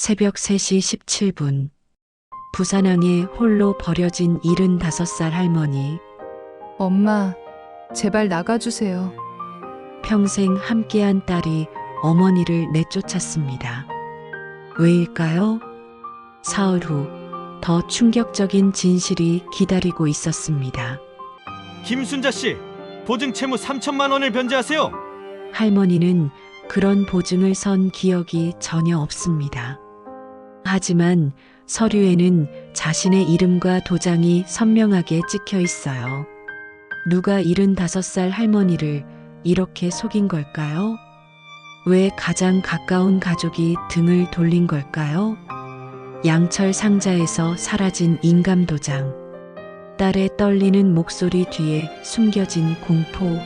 새벽 3시 17분. 부산항에 홀로 버려진 75살 할머니. 엄마, 제발 나가주세요. 평생 함께한 딸이 어머니를 내쫓았습니다. 왜일까요? 사흘 후 더 충격적인 진실이 기다리고 있었습니다. 김순자 씨, 보증 채무 3천만 원을 변제하세요. 할머니는 그런 보증을 선 기억이 전혀 없습니다. 하지만 서류에는 자신의 이름과 도장이 선명하게 찍혀 있어요. 누가 75살 할머니를 이렇게 속인 걸까요? 왜 가장 가까운 가족이 등을 돌린 걸까요? 양철 상자에서 사라진 인감 도장, 딸의 떨리는 목소리 뒤에 숨겨진 공포,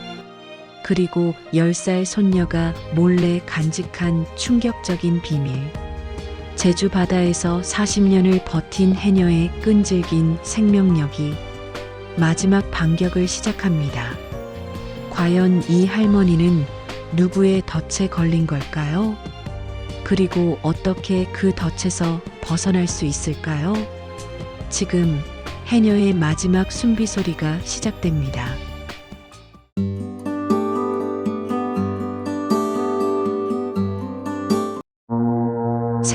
그리고 10살 손녀가 몰래 간직한 충격적인 비밀. 제주 바다에서 40년을 버틴 해녀의 끈질긴 생명력이 마지막 반격을 시작합니다. 과연 이 할머니는 누구의 덫에 걸린 걸까요? 그리고 어떻게 그 덫에서 벗어날 수 있을까요? 지금 해녀의 마지막 숨비 소리가 시작됩니다.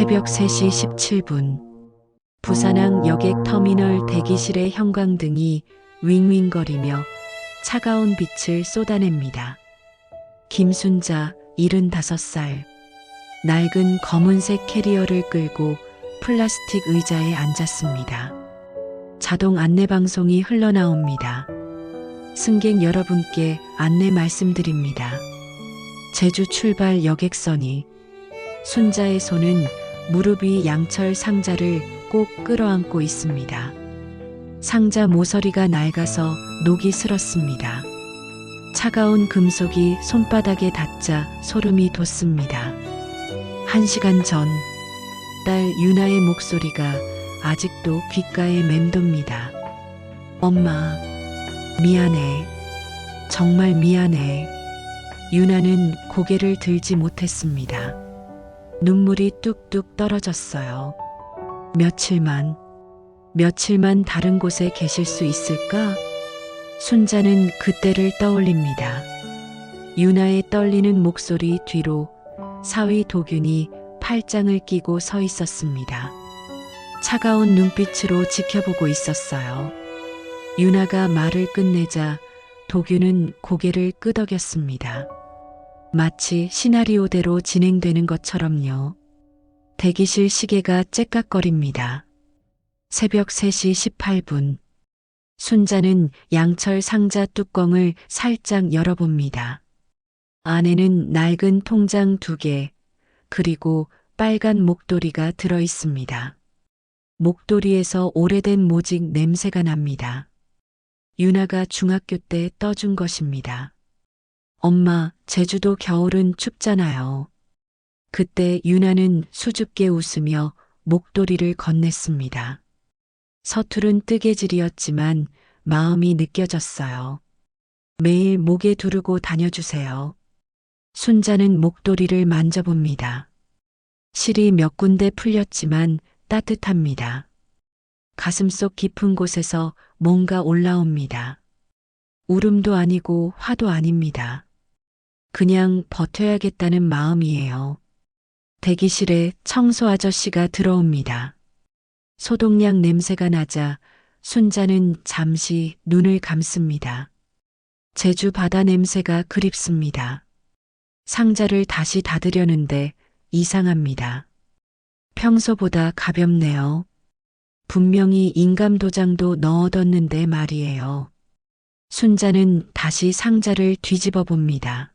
새벽 3시 17분. 부산항 여객 터미널 대기실의 형광등이 윙윙거리며 차가운 빛을 쏟아냅니다. 김순자 75살. 낡은 검은색 캐리어를 끌고 플라스틱 의자에 앉았습니다. 자동 안내방송이 흘러나옵니다. 승객 여러분께 안내 말씀드립니다. 제주 출발 여객선이. 순자의 손은 무릎 위 양철 상자를 꼭 끌어안고 있습니다. 상자 모서리가 낡아서 녹이 슬었습니다. 차가운 금속이 손바닥에 닿자 소름이 돋습니다. 1시간 전, 딸 유나의 목소리가 아직도 귓가에 맴돕니다. 엄마, 미안해. 정말 미안해. 유나는 고개를 들지 못했습니다. 눈물이 뚝뚝 떨어졌어요. 며칠만 다른 곳에 계실 수 있을까? 순자는 그때를 떠올립니다. 유나의 떨리는 목소리 뒤로 사위 도균이 팔짱을 끼고 서 있었습니다. 차가운 눈빛으로 지켜보고 있었어요. 유나가 말을 끝내자 도균은 고개를 끄덕였습니다. 마치 시나리오대로 진행되는 것처럼요. 대기실 시계가 째깍거립니다. 새벽 3시 18분. 순자는 양철 상자 뚜껑을 살짝 열어봅니다. 안에는 낡은 통장 2개, 그리고 빨간 목도리가 들어 있습니다. 목도리에서 오래된 모직 냄새가 납니다. 유나가 중학교 때 떠준 것입니다. 엄마, 제주도 겨울은 춥잖아요. 그때 유나는 수줍게 웃으며 목도리를 건넸습니다. 서투른 뜨개질이었지만 마음이 느껴졌어요. 매일 목에 두르고 다녀주세요. 순자는 목도리를 만져봅니다. 실이 몇 군데 풀렸지만 따뜻합니다. 가슴속 깊은 곳에서 뭔가 올라옵니다. 울음도 아니고 화도 아닙니다. 그냥 버텨야겠다는 마음이에요. 대기실에 청소 아저씨가 들어옵니다. 소독약 냄새가 나자 순자는 잠시 눈을 감습니다. 제주 바다 냄새가 그립습니다. 상자를 다시 닫으려는데 이상합니다. 평소보다 가볍네요. 분명히 인감 도장도 넣어뒀는데 말이에요. 순자는 다시 상자를 뒤집어 봅니다.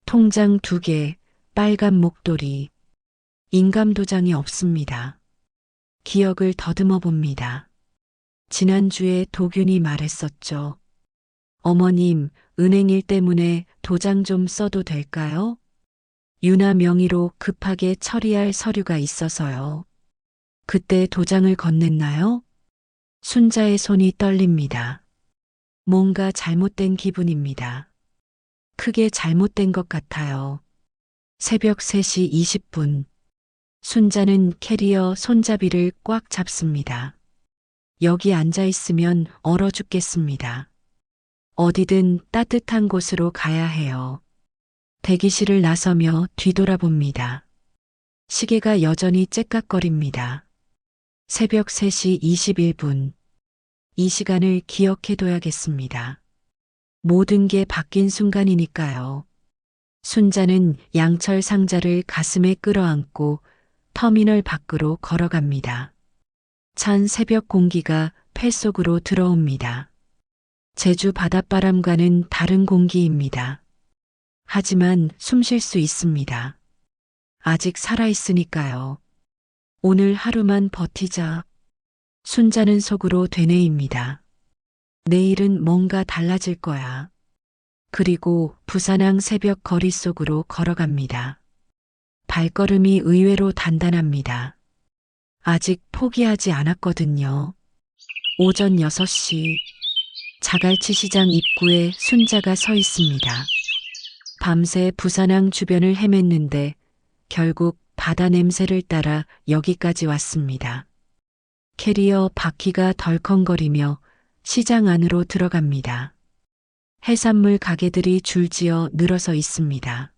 통장 2개, 빨간 목도리. 인감 도장이 없습니다. 기억을 더듬어 봅니다. 지난주에 도균이 말했었죠. 어머님, 은행일 때문에 도장 좀 써도 될까요? 유나 명의로 급하게 처리할 서류가 있어서요. 그때 도장을 건넸나요? 순자의 손이 떨립니다. 뭔가 잘못된 기분입니다. 크게 잘못된 것 같아요. 새벽 3시 20분. 순자는 캐리어 손잡이를 꽉 잡습니다. 여기 앉아 있으면 얼어 죽겠습니다. 어디든 따뜻한 곳으로 가야 해요. 대기실을 나서며 뒤돌아봅니다. 시계가 여전히 째깍거립니다. 새벽 3시 21분. 이 시간을 기억해둬야겠습니다. 모든 게 바뀐 순간이니까요. 순자는 양철 상자를 가슴에 끌어안고 터미널 밖으로 걸어갑니다. 찬 새벽 공기가 폐 속으로 들어옵니다. 제주 바닷바람과는 다른 공기입니다. 하지만 숨 쉴 수 있습니다. 아직 살아있으니까요. 오늘 하루만 버티자. 순자는 속으로 되뇌입니다. 내일은 뭔가 달라질 거야. 그리고 부산항 새벽 거리 속으로 걸어갑니다. 발걸음이 의외로 단단합니다. 아직 포기하지 않았거든요. 오전 6시 자갈치 시장 입구에 순자가 서 있습니다. 밤새 부산항 주변을 헤맸는데 결국 바다 냄새를 따라 여기까지 왔습니다. 캐리어 바퀴가 덜컹거리며 시장 안으로 들어갑니다. 해산물 가게들이 줄지어 늘어서 있습니다.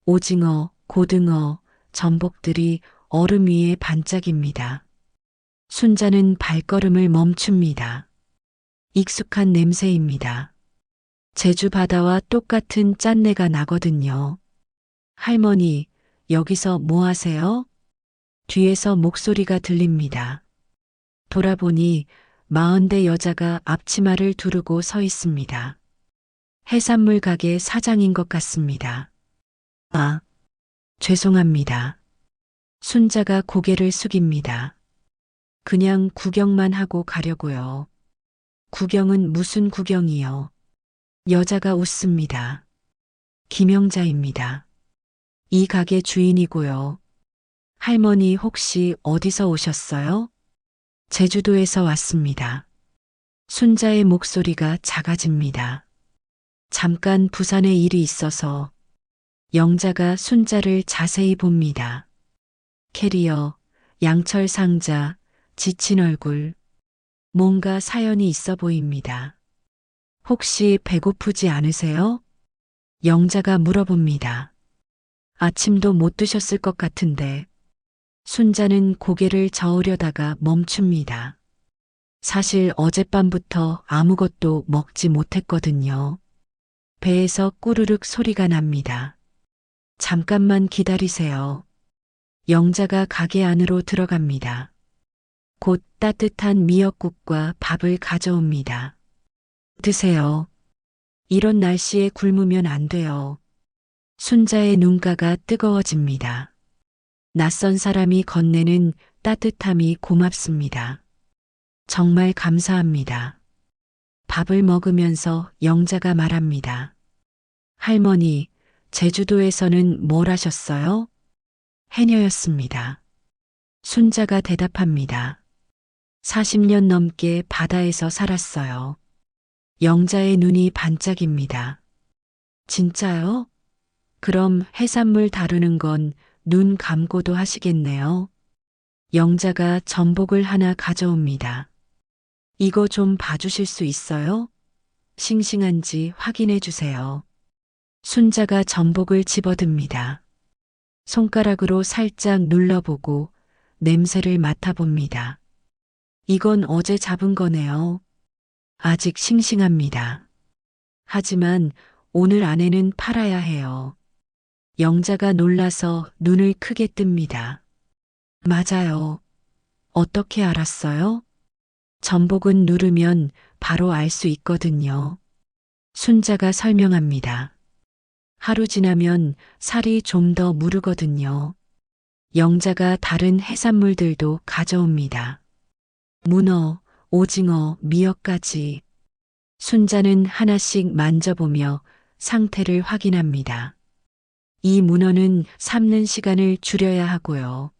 오징어, 고등어, 전복들이 얼음 위에 반짝입니다. 순자는 발걸음을 멈춥니다. 익숙한 냄새입니다. 제주 바다와 똑같은 짠내가 나거든요. 할머니, 여기서 뭐 하세요? 뒤에서 목소리가 들립니다. 돌아보니 40대 여자가 앞치마를 두르고 서 있습니다. 해산물 가게 사장인 것 같습니다. 아, 죄송합니다. 순자가 고개를 숙입니다. 그냥 구경만 하고 가려고요. 구경은 무슨 구경이요? 여자가 웃습니다. 김영자입니다. 이 가게 주인이고요. 할머니 혹시 어디서 오셨어요? 제주도에서 왔습니다. 순자의 목소리가 작아집니다. 잠깐 부산에 일이 있어서. 영자가 순자를 자세히 봅니다. 캐리어, 양철 상자, 지친 얼굴. 뭔가 사연이 있어 보입니다. 혹시 배고프지 않으세요? 영자가 물어봅니다. 아침도 못 드셨을 것 같은데. 순자는 고개를 저으려다가 멈춥니다. 사실 어젯밤부터 아무것도 먹지 못했거든요. 배에서 꾸르륵 소리가 납니다. 잠깐만 기다리세요. 영자가 가게 안으로 들어갑니다. 곧 따뜻한 미역국과 밥을 가져옵니다. 드세요. 이런 날씨에 굶으면 안 돼요. 순자의 눈가가 뜨거워집니다. 낯선 사람이 건네는 따뜻함이 고맙습니다. 정말 감사합니다. 밥을 먹으면서 영자가 말합니다. 할머니, 제주도에서는 뭘 하셨어요? 해녀였습니다. 순자가 대답합니다. 40년 넘게 바다에서 살았어요. 영자의 눈이 반짝입니다. 진짜요? 그럼 해산물 다루는 건 눈 감고도 하시겠네요. 영자가 전복을 하나 가져옵니다. 이거 좀 봐주실 수 있어요? 싱싱한지 확인해 주세요. 순자가 전복을 집어듭니다. 손가락으로 살짝 눌러보고 냄새를 맡아봅니다. 이건 어제 잡은 거네요. 아직 싱싱합니다. 하지만 오늘 안에는 팔아야 해요. 영자가 놀라서 눈을 크게 뜹니다. 맞아요. 어떻게 알았어요? 전복은 누르면 바로 알 수 있거든요. 순자가 설명합니다. 하루 지나면 살이 좀 더 무르거든요. 영자가 다른 해산물들도 가져옵니다. 문어, 오징어, 미역까지. 순자는 하나씩 만져보며 상태를 확인합니다. 이 문어는 삶는 시간을 줄여야 하고요.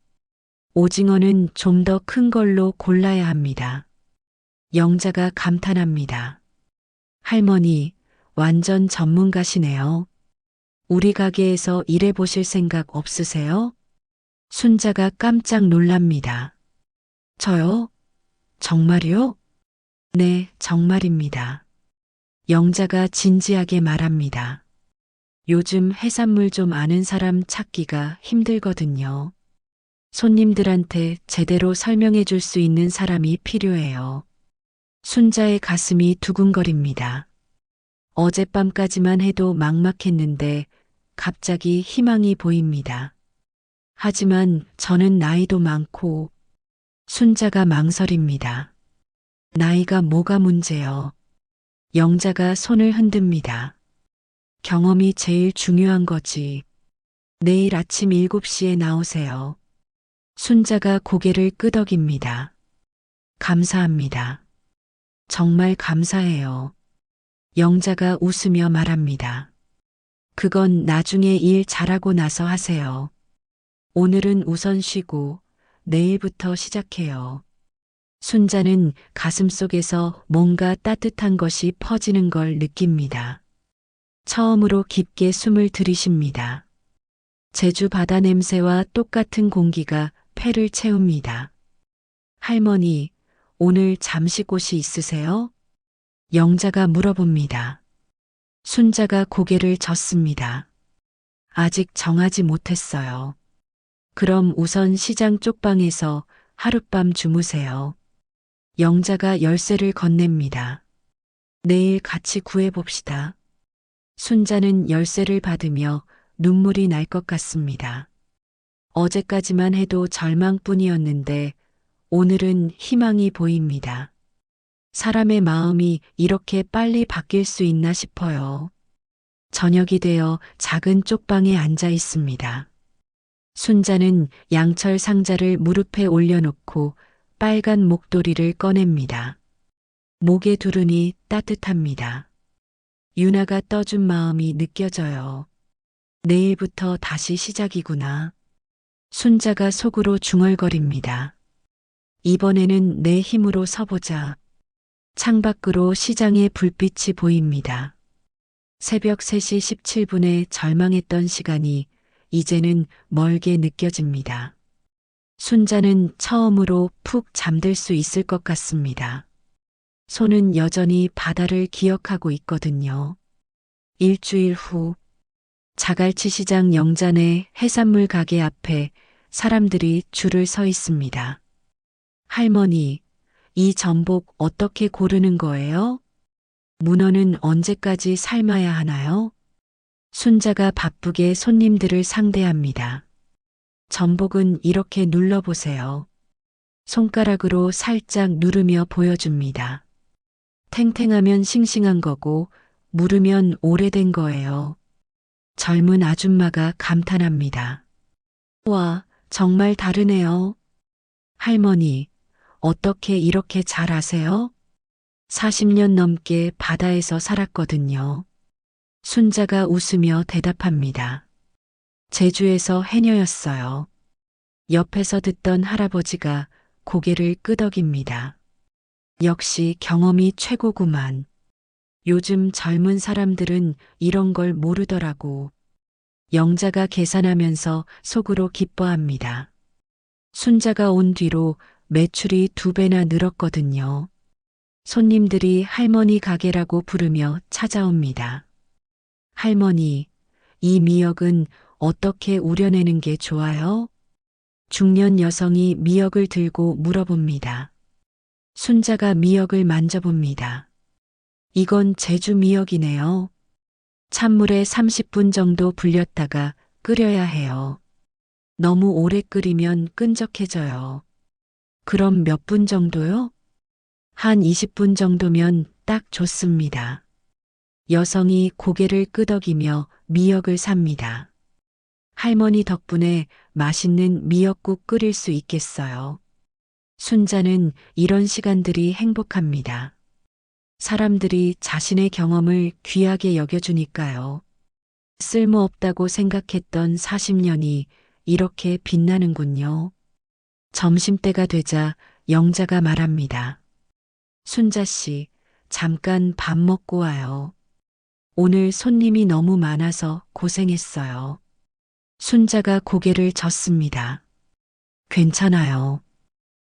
오징어는 좀 더 큰 걸로 골라야 합니다. 영자가 감탄합니다. 할머니, 완전 전문가시네요. 우리 가게에서 일해보실 생각 없으세요? 순자가 깜짝 놀랍니다. 저요? 정말요? 네, 정말입니다. 영자가 진지하게 말합니다. 요즘 해산물 좀 아는 사람 찾기가 힘들거든요. 손님들한테 제대로 설명해 줄 수 있는 사람이 필요해요. 순자의 가슴이 두근거립니다. 어젯밤까지만 해도 막막했는데 갑자기 희망이 보입니다. 하지만 저는 나이도 많고 순자가 망설입니다. 나이가 뭐가 문제요? 영자가 손을 흔듭니다. 경험이 제일 중요한 거지. 내일 아침 7시에 나오세요. 순자가 고개를 끄덕입니다. 감사합니다. 정말 감사해요. 영자가 웃으며 말합니다. 그건 나중에 일 잘하고 나서 하세요. 오늘은 우선 쉬고 내일부터 시작해요. 순자는 가슴속에서 뭔가 따뜻한 것이 퍼지는 걸 느낍니다. 처음으로 깊게 숨을 들이쉽니다. 제주 바다 냄새와 똑같은 공기가 폐를 채웁니다. 할머니, 오늘 잠시 곳이 있으세요? 영자가 물어봅니다. 순자가 고개를 젓습니다. 아직 정하지 못했어요. 그럼 우선 시장 쪽방에서 하룻밤 주무세요. 영자가 열쇠를 건넵니다. 내일 같이 구해봅시다. 순자는 열쇠를 받으며 눈물이 날 것 같습니다. 어제까지만 해도 절망뿐이었는데 오늘은 희망이 보입니다. 사람의 마음이 이렇게 빨리 바뀔 수 있나 싶어요. 저녁이 되어 작은 쪽방에 앉아 있습니다. 순자는 양철 상자를 무릎에 올려놓고 빨간 목도리를 꺼냅니다. 목에 두르니 따뜻합니다. 유나가 떠준 마음이 느껴져요. 내일부터 다시 시작이구나. 순자가 속으로 중얼거립니다. 이번에는 내 힘으로 서보자. 창밖으로 시장의 불빛이 보입니다. 새벽 3시 17분에 절망했던 시간이 이제는 멀게 느껴집니다. 순자는 처음으로 푹 잠들 수 있을 것 같습니다. 손은 여전히 바다를 기억하고 있거든요. 일주일 후, 자갈치 시장 영잔의 해산물 가게 앞에 사람들이 줄을 서 있습니다. 할머니, 이 전복 어떻게 고르는 거예요? 문어는 언제까지 삶아야 하나요? 순자가 바쁘게 손님들을 상대합니다. 전복은 이렇게 눌러보세요. 손가락으로 살짝 누르며 보여줍니다. 탱탱하면 싱싱한 거고 무르면 오래된 거예요. 젊은 아줌마가 감탄합니다. 와, 정말 다르네요. 할머니, 어떻게 이렇게 잘 아세요? 40년 넘게 바다에서 살았거든요. 순자가 웃으며 대답합니다. 제주에서 해녀였어요. 옆에서 듣던 할아버지가 고개를 끄덕입니다. 역시 경험이 최고구만. 요즘 젊은 사람들은 이런 걸 모르더라고. 영자가 계산하면서 속으로 기뻐합니다. 순자가 온 뒤로 매출이 2배나 늘었거든요. 손님들이 할머니 가게라고 부르며 찾아옵니다. 할머니, 이 미역은 어떻게 우려내는 게 좋아요? 중년 여성이 미역을 들고 물어봅니다. 순자가 미역을 만져봅니다. 이건 제주 미역이네요. 찬물에 30분 정도 불렸다가 끓여야 해요. 너무 오래 끓이면 끈적해져요. 그럼 몇 분 정도요? 한 20분 정도면 딱 좋습니다. 여성이 고개를 끄덕이며 미역을 삽니다. 할머니 덕분에 맛있는 미역국 끓일 수 있겠어요. 순자는 이런 시간들이 행복합니다. 사람들이 자신의 경험을 귀하게 여겨주니까요. 쓸모없다고 생각했던 40년이 이렇게 빛나는군요. 점심때가 되자 영자가 말합니다. 순자 씨, 잠깐 밥 먹고 와요. 오늘 손님이 너무 많아서 고생했어요. 순자가 고개를 젓습니다. 괜찮아요.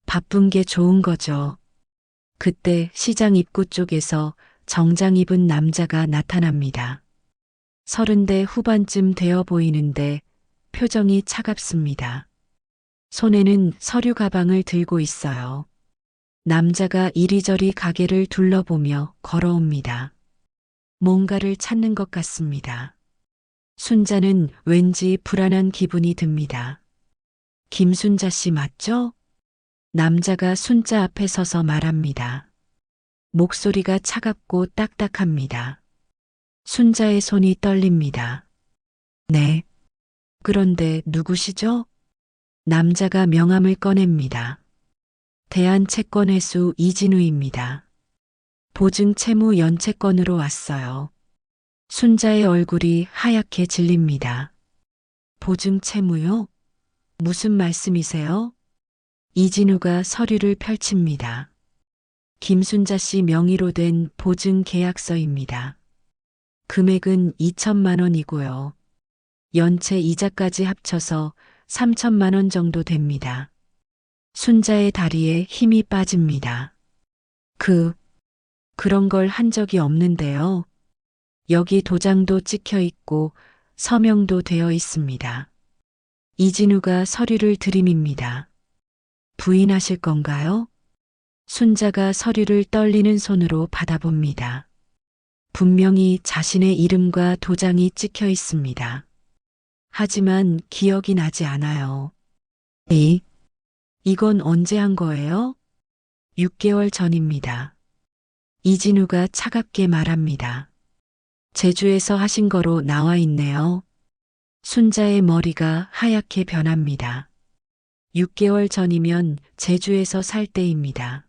바쁜 게 좋은 거죠. 그때 시장 입구 쪽에서 정장 입은 남자가 나타납니다. 30대 후반쯤 되어 보이는데 표정이 차갑습니다. 손에는 서류 가방을 들고 있어요. 남자가 이리저리 가게를 둘러보며 걸어옵니다. 뭔가를 찾는 것 같습니다. 순자는 왠지 불안한 기분이 듭니다. 김순자 씨 맞죠? 남자가 순자 앞에 서서 말합니다. 목소리가 차갑고 딱딱합니다. 순자의 손이 떨립니다. 네. 그런데 누구시죠? 남자가 명함을 꺼냅니다. 대한채권회수 이진우입니다. 보증채무 연체권으로 왔어요. 순자의 얼굴이 하얗게 질립니다. 보증채무요? 무슨 말씀이세요? 이진우가 서류를 펼칩니다. 김순자 씨 명의로 된 보증 계약서입니다. 금액은 2천만 원이고요. 연체 이자까지 합쳐서 3천만 원 정도 됩니다. 순자의 다리에 힘이 빠집니다. 그런 걸 한 적이 없는데요. 여기 도장도 찍혀 있고 서명도 되어 있습니다. 이진우가 서류를 들이밉니다. 부인하실 건가요? 순자가 서류를 떨리는 손으로 받아봅니다. 분명히 자신의 이름과 도장이 찍혀 있습니다. 하지만 기억이 나지 않아요. 이건 언제 한 거예요? 6개월 전입니다. 이진우가 차갑게 말합니다. 제주에서 하신 거로 나와 있네요. 순자의 머리가 하얗게 변합니다. 6개월 전이면 제주에서 살 때입니다.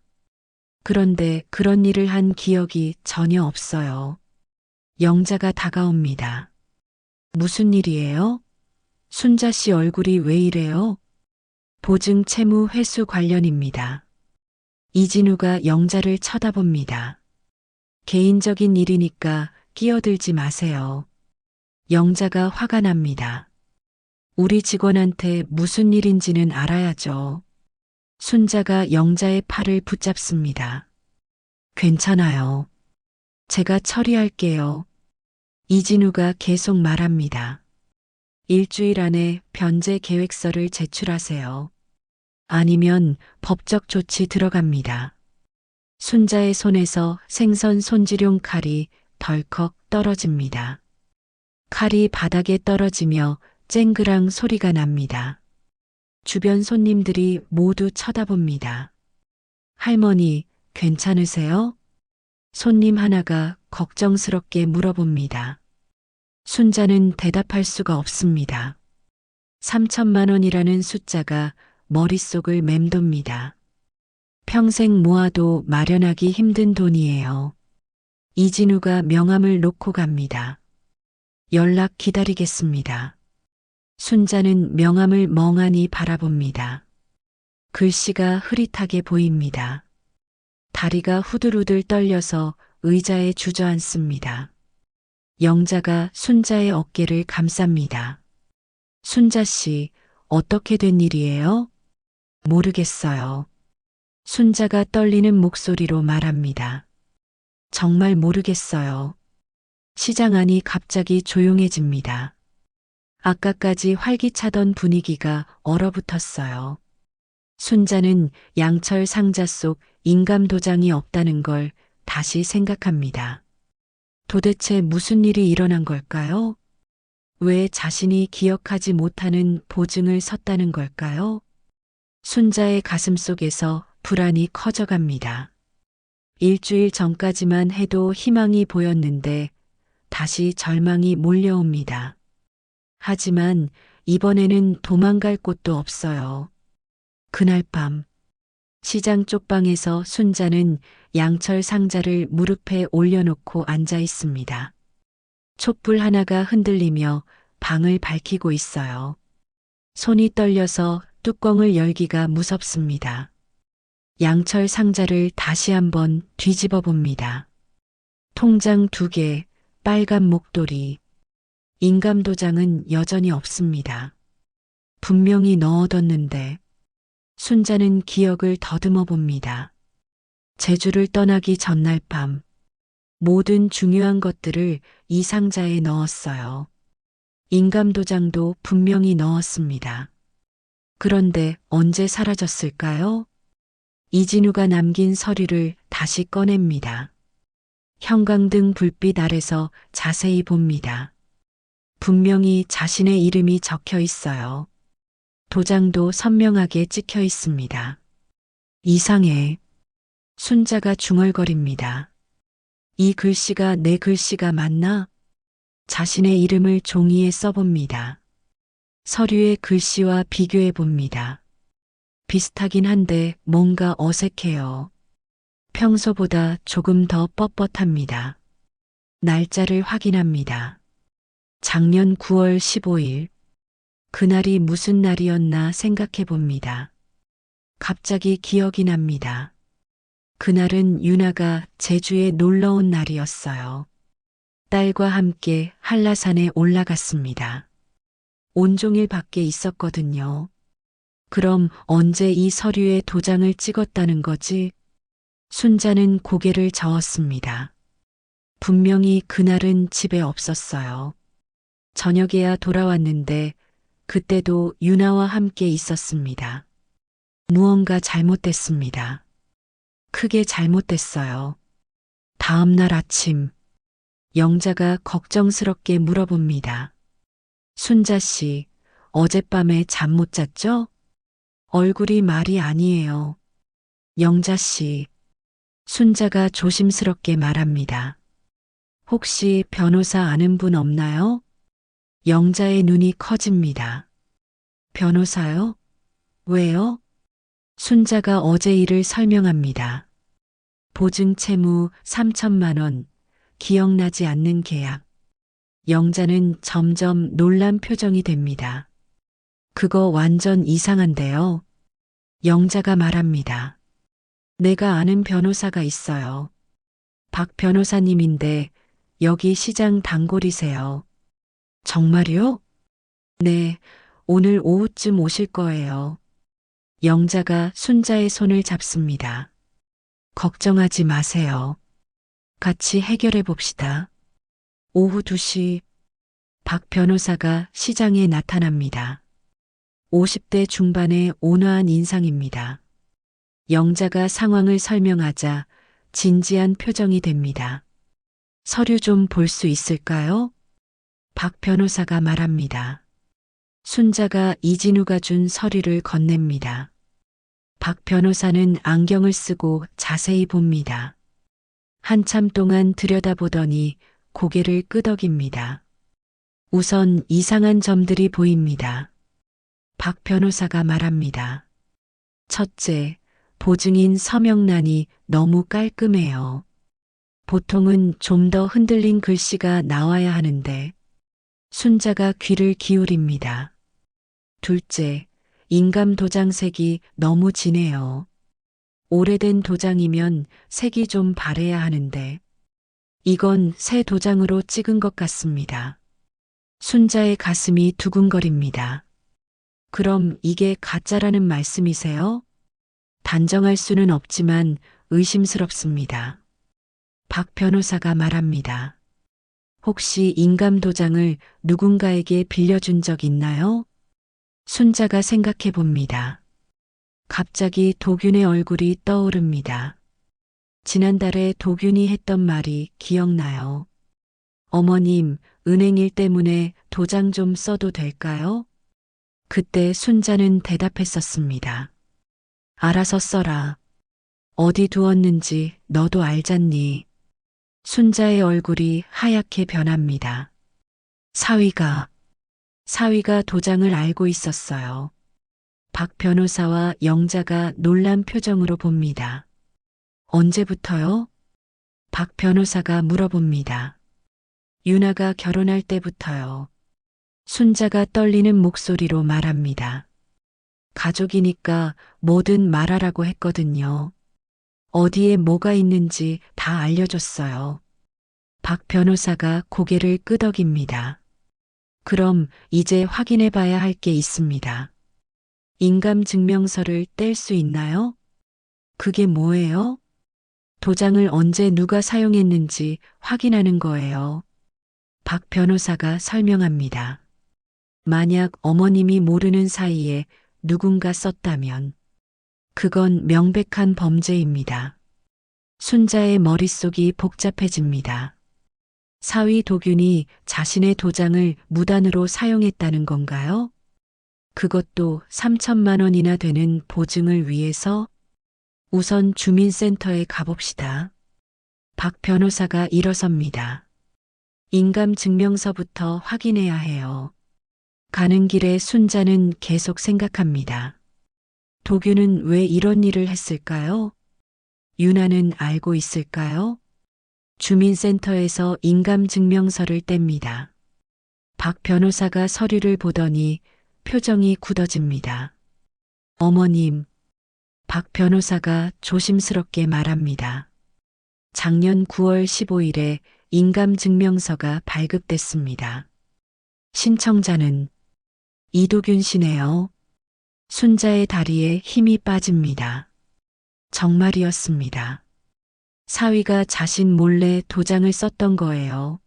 그런데 그런 일을 한 기억이 전혀 없어요. 영자가 다가옵니다. 무슨 일이에요? 순자 씨 얼굴이 왜 이래요? 보증 채무 회수 관련입니다. 이진우가 영자를 쳐다봅니다. 개인적인 일이니까 끼어들지 마세요. 영자가 화가 납니다. 우리 직원한테 무슨 일인지는 알아야죠. 순자가 영자의 팔을 붙잡습니다. 괜찮아요. 제가 처리할게요. 이진우가 계속 말합니다. 일주일 안에 변제 계획서를 제출하세요. 아니면 법적 조치 들어갑니다. 순자의 손에서 생선 손질용 칼이 덜컥 떨어집니다. 칼이 바닥에 떨어지며 쨍그랑 소리가 납니다. 주변 손님들이 모두 쳐다봅니다. 할머니, 괜찮으세요? 손님 하나가 걱정스럽게 물어봅니다. 순자는 대답할 수가 없습니다. 3천만 원이라는 숫자가 머릿속을 맴돕니다. 평생 모아도 마련하기 힘든 돈이에요. 이진우가 명함을 놓고 갑니다. 연락 기다리겠습니다. 순자는 명함을 멍하니 바라봅니다. 글씨가 흐릿하게 보입니다. 다리가 후들후들 떨려서 의자에 주저앉습니다. 영자가 순자의 어깨를 감쌉니다. 순자 씨, 어떻게 된 일이에요? 모르겠어요. 순자가 떨리는 목소리로 말합니다. 정말 모르겠어요. 시장 안이 갑자기 조용해집니다. 아까까지 활기차던 분위기가 얼어붙었어요. 순자는 양철 상자 속 인감 도장이 없다는 걸 다시 생각합니다. 도대체 무슨 일이 일어난 걸까요? 왜 자신이 기억하지 못하는 보증을 섰다는 걸까요? 순자의 가슴 속에서 불안이 커져갑니다. 일주일 전까지만 해도 희망이 보였는데 다시 절망이 몰려옵니다. 하지만 이번에는 도망갈 곳도 없어요. 그날 밤 시장 쪽방에서 순자는 양철 상자를 무릎에 올려놓고 앉아 있습니다. 촛불 하나가 흔들리며 방을 밝히고 있어요. 손이 떨려서 뚜껑을 열기가 무섭습니다. 양철 상자를 다시 한번 뒤집어 봅니다. 통장 2개, 빨간 목도리. 인감도장은 여전히 없습니다. 분명히 넣어뒀는데 순자는 기억을 더듬어 봅니다. 제주를 떠나기 전날 밤 모든 중요한 것들을 이 상자에 넣었어요. 인감도장도 분명히 넣었습니다. 그런데 언제 사라졌을까요? 이진우가 남긴 서류를 다시 꺼냅니다. 형광등 불빛 아래서 자세히 봅니다. 분명히 자신의 이름이 적혀 있어요. 도장도 선명하게 찍혀 있습니다. 이상해. 순자가 중얼거립니다. 이 글씨가 내 글씨가 맞나? 자신의 이름을 종이에 써봅니다. 서류의 글씨와 비교해 봅니다. 비슷하긴 한데 뭔가 어색해요. 평소보다 조금 더 뻣뻣합니다. 날짜를 확인합니다. 작년 9월 15일. 그날이 무슨 날이었나 생각해 봅니다. 갑자기 기억이 납니다. 그날은 유나가 제주에 놀러 온 날이었어요. 딸과 함께 한라산에 올라갔습니다. 온종일 밖에 있었거든요. 그럼 언제 이 서류에 도장을 찍었다는 거지? 순자는 고개를 저었습니다. 분명히 그날은 집에 없었어요. 저녁에야 돌아왔는데 그때도 유나와 함께 있었습니다. 무언가 잘못됐습니다. 크게 잘못됐어요. 다음 날 아침, 영자가 걱정스럽게 물어봅니다. 순자 씨, 어젯밤에 잠 못 잤죠? 얼굴이 말이 아니에요. 영자 씨, 순자가 조심스럽게 말합니다. 혹시 변호사 아는 분 없나요? 영자의 눈이 커집니다. 변호사요? 왜요? 순자가 어제 일을 설명합니다. 보증 채무 3천만 원, 기억나지 않는 계약. 영자는 점점 놀란 표정이 됩니다. 그거 완전 이상한데요. 영자가 말합니다. 내가 아는 변호사가 있어요. 박 변호사님인데 여기 시장 단골이세요. 정말요? 네, 오늘 오후쯤 오실 거예요. 영자가 순자의 손을 잡습니다. 걱정하지 마세요. 같이 해결해 봅시다. 오후 2시, 박 변호사가 시장에 나타납니다. 50대 중반의 온화한 인상입니다. 영자가 상황을 설명하자 진지한 표정이 됩니다. 서류 좀 볼 수 있을까요? 박 변호사가 말합니다. 순자가 이진우가 준 서류를 건넵니다. 박 변호사는 안경을 쓰고 자세히 봅니다. 한참 동안 들여다보더니 고개를 끄덕입니다. 우선 이상한 점들이 보입니다. 박 변호사가 말합니다. 첫째, 보증인 서명란이 너무 깔끔해요. 보통은 좀 더 흔들린 글씨가 나와야 하는데 순자가 귀를 기울입니다. 둘째, 인감 도장색이 너무 진해요. 오래된 도장이면 색이 좀 바래야 하는데 이건 새 도장으로 찍은 것 같습니다. 순자의 가슴이 두근거립니다. 그럼 이게 가짜라는 말씀이세요? 단정할 수는 없지만 의심스럽습니다. 박 변호사가 말합니다. 혹시 인감 도장을 누군가에게 빌려준 적 있나요? 순자가 생각해 봅니다. 갑자기 도균의 얼굴이 떠오릅니다. 지난달에 도균이 했던 말이 기억나요. 어머님, 은행일 때문에 도장 좀 써도 될까요? 그때 순자는 대답했었습니다. 알아서 써라. 어디 두었는지 너도 알잖니. 순자의 얼굴이 하얗게 변합니다. 사위가 도장을 알고 있었어요. 박 변호사와 영자가 놀란 표정으로 봅니다. 언제부터요? 박 변호사가 물어봅니다. 유나가 결혼할 때부터요. 순자가 떨리는 목소리로 말합니다. 가족이니까 뭐든 말하라고 했거든요. 어디에 뭐가 있는지 다 알려줬어요. 박 변호사가 고개를 끄덕입니다. 그럼 이제 확인해 봐야 할 게 있습니다. 인감증명서를 뗄 수 있나요? 그게 뭐예요? 도장을 언제 누가 사용했는지 확인하는 거예요. 박 변호사가 설명합니다. 만약 어머님이 모르는 사이에 누군가 썼다면 그건 명백한 범죄입니다. 순자의 머릿속이 복잡해집니다. 사위 도균이 자신의 도장을 무단으로 사용했다는 건가요? 그것도 3천만 원이나 되는 보증을 위해서? 우선 주민센터에 가봅시다. 박 변호사가 일어섭니다. 인감증명서부터 확인해야 해요. 가는 길에 순자는 계속 생각합니다. 도균은 왜 이런 일을 했을까요? 유나는 알고 있을까요? 주민센터에서 인감증명서를 뗍니다. 박 변호사가 서류를 보더니 표정이 굳어집니다. 어머님, 박 변호사가 조심스럽게 말합니다. 작년 9월 15일에 인감증명서가 발급됐습니다. 신청자는 이도균 씨네요. 순자의 다리에 힘이 빠집니다. 정말이었습니다. 사위가 자신 몰래 도장을 썼던 거예요.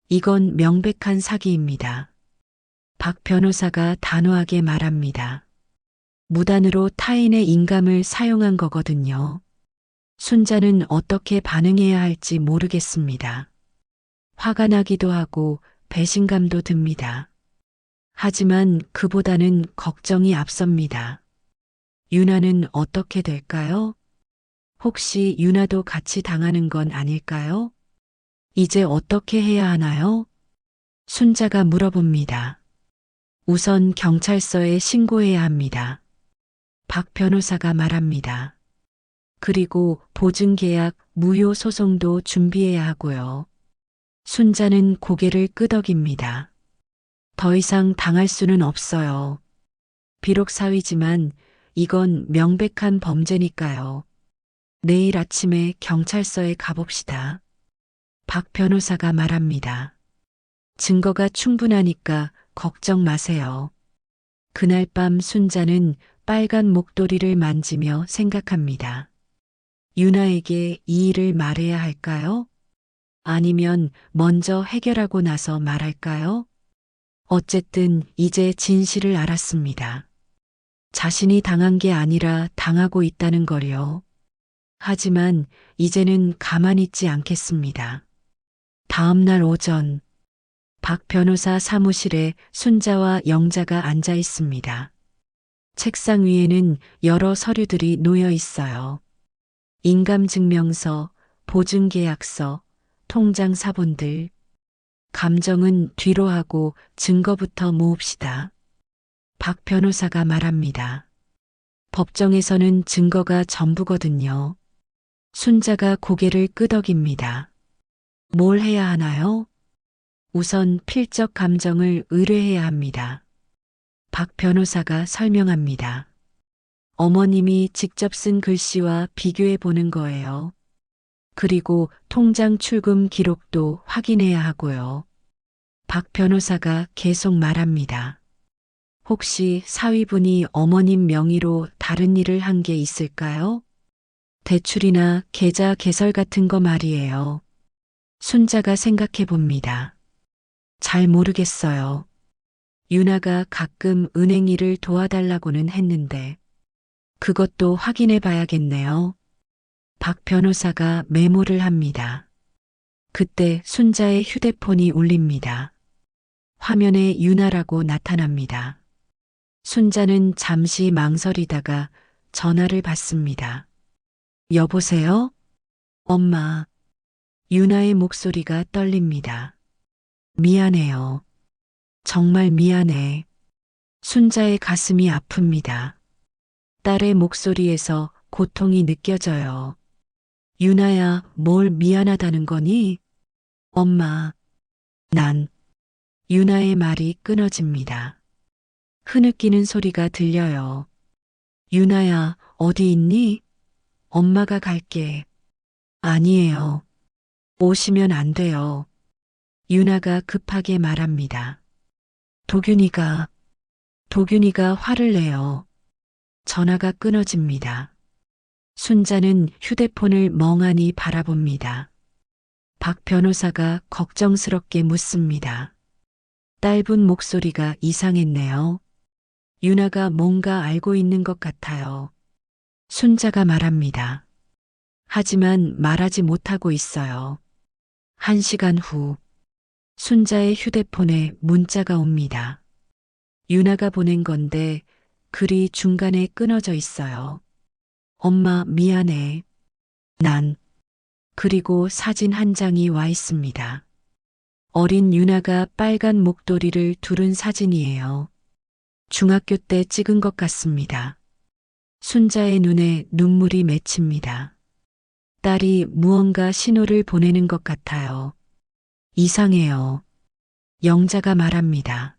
이건 명백한 사기입니다. 박 변호사가 단호하게 말합니다. 무단으로 타인의 인감을 사용한 거거든요. 순자는 어떻게 반응해야 할지 모르겠습니다. 화가 나기도 하고 배신감도 듭니다. 하지만 그보다는 걱정이 앞섭니다. 유나는 어떻게 될까요? 혹시 유나도 같이 당하는 건 아닐까요? 이제 어떻게 해야 하나요? 순자가 물어봅니다. 우선 경찰서에 신고해야 합니다. 박 변호사가 말합니다. 그리고 보증계약 무효 소송도 준비해야 하고요. 순자는 고개를 끄덕입니다. 더 이상 당할 수는 없어요. 비록 사위지만 이건 명백한 범죄니까요. 내일 아침에 경찰서에 가봅시다. 박 변호사가 말합니다. 증거가 충분하니까 걱정 마세요. 그날 밤 순자는 빨간 목도리를 만지며 생각합니다. 유나에게 이 일을 말해야 할까요? 아니면 먼저 해결하고 나서 말할까요? 어쨌든 이제 진실을 알았습니다. 자신이 당한 게 아니라 당하고 있다는 거요. 하지만 이제는 가만히 있지 않겠습니다. 다음 날 오전 박 변호사 사무실에 순자와 영자가 앉아 있습니다. 책상 위에는 여러 서류들이 놓여 있어요. 인감증명서, 보증계약서, 통장 사본들. 감정은 뒤로 하고 증거부터 모읍시다. 박 변호사가 말합니다. 법정에서는 증거가 전부거든요. 순자가 고개를 끄덕입니다. 뭘 해야 하나요? 우선 필적 감정을 의뢰해야 합니다. 박 변호사가 설명합니다. 어머님이 직접 쓴 글씨와 비교해 보는 거예요. 그리고 통장 출금 기록도 확인해야 하고요. 박 변호사가 계속 말합니다. 혹시 사위분이 어머님 명의로 다른 일을 한 게 있을까요? 대출이나 계좌 개설 같은 거 말이에요. 순자가 생각해 봅니다. 잘 모르겠어요. 유나가 가끔 은행 일을 도와달라고는 했는데 그것도 확인해 봐야겠네요. 박 변호사가 메모를 합니다. 그때 순자의 휴대폰이 울립니다. 화면에 유나라고 나타납니다. 순자는 잠시 망설이다가 전화를 받습니다. 여보세요? 엄마. 유나의 목소리가 떨립니다. 미안해요. 정말 미안해. 순자의 가슴이 아픕니다. 딸의 목소리에서 고통이 느껴져요. 유나야, 뭘 미안하다는 거니? 엄마, 난. 유나의 말이 끊어집니다. 흐느끼는 소리가 들려요. 유나야, 어디 있니? 엄마가 갈게. 아니에요. 오시면 안 돼요. 유나가 급하게 말합니다. 도균이가 화를 내요. 전화가 끊어집니다. 순자는 휴대폰을 멍하니 바라봅니다. 박 변호사가 걱정스럽게 묻습니다. 짧은 목소리가 이상했네요. 유나가 뭔가 알고 있는 것 같아요. 순자가 말합니다. 하지만 말하지 못하고 있어요. 1시간 후, 순자의 휴대폰에 문자가 옵니다. 유나가 보낸 건데 글이 중간에 끊어져 있어요. 엄마, 미안해. 난. 그리고 사진 한 장이 와 있습니다. 어린 유나가 빨간 목도리를 두른 사진이에요. 중학교 때 찍은 것 같습니다. 순자의 눈에 눈물이 맺힙니다. 딸이 무언가 신호를 보내는 것 같아요. 이상해요. 영자가 말합니다.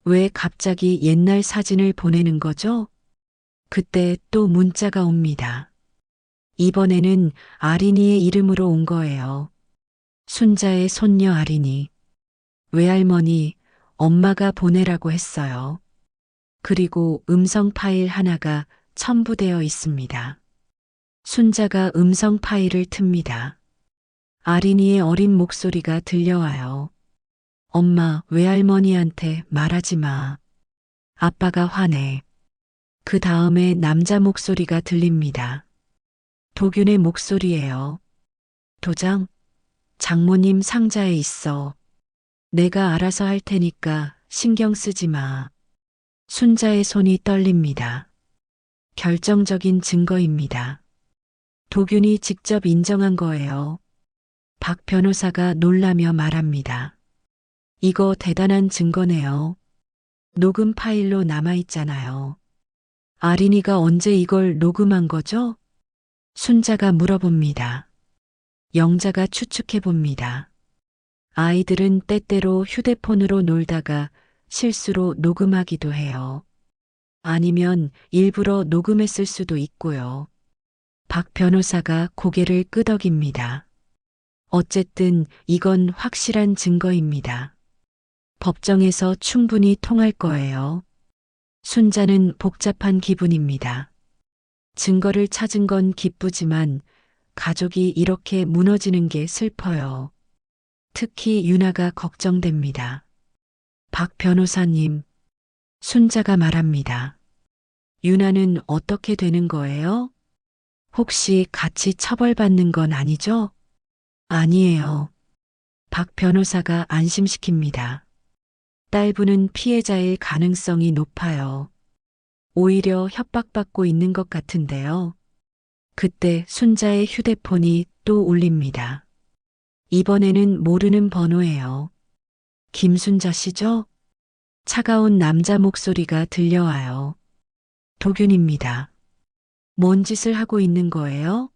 왜 갑자기 옛날 사진을 보내는 거죠? 그때 또 문자가 옵니다. 이번에는 아린이의 이름으로 온 거예요. 순자의 손녀 아린이. 외할머니, 엄마가 보내라고 했어요. 그리고 음성 파일 하나가 첨부되어 있습니다. 순자가 음성 파일을 틉니다. 아린이의 어린 목소리가 들려와요. 엄마, 외할머니한테 말하지 마. 아빠가 화내. 그 다음에 남자 목소리가 들립니다. 도균의 목소리예요. 도장, 장모님 상자에 있어. 내가 알아서 할 테니까 신경 쓰지 마. 순자의 손이 떨립니다. 결정적인 증거입니다. 도균이 직접 인정한 거예요. 박 변호사가 놀라며 말합니다. 이거 대단한 증거네요. 녹음 파일로 남아있잖아요. 아린이가 언제 이걸 녹음한 거죠? 순자가 물어봅니다. 영자가 추측해 봅니다. 아이들은 때때로 휴대폰으로 놀다가 실수로 녹음하기도 해요. 아니면 일부러 녹음했을 수도 있고요. 박 변호사가 고개를 끄덕입니다. 어쨌든 이건 확실한 증거입니다. 법정에서 충분히 통할 거예요. 순자는 복잡한 기분입니다. 증거를 찾은 건 기쁘지만 가족이 이렇게 무너지는 게 슬퍼요. 특히 유나가 걱정됩니다. 박 변호사님, 순자가 말합니다. 유나는 어떻게 되는 거예요? 혹시 같이 처벌받는 건 아니죠? 아니에요. 박 변호사가 안심시킵니다. 딸부는 피해자일 가능성이 높아요. 오히려 협박받고 있는 것 같은데요. 그때 순자의 휴대폰이 또 울립니다. 이번에는 모르는 번호예요. 김순자 씨죠? 차가운 남자 목소리가 들려와요. 도균입니다. 뭔 짓을 하고 있는 거예요?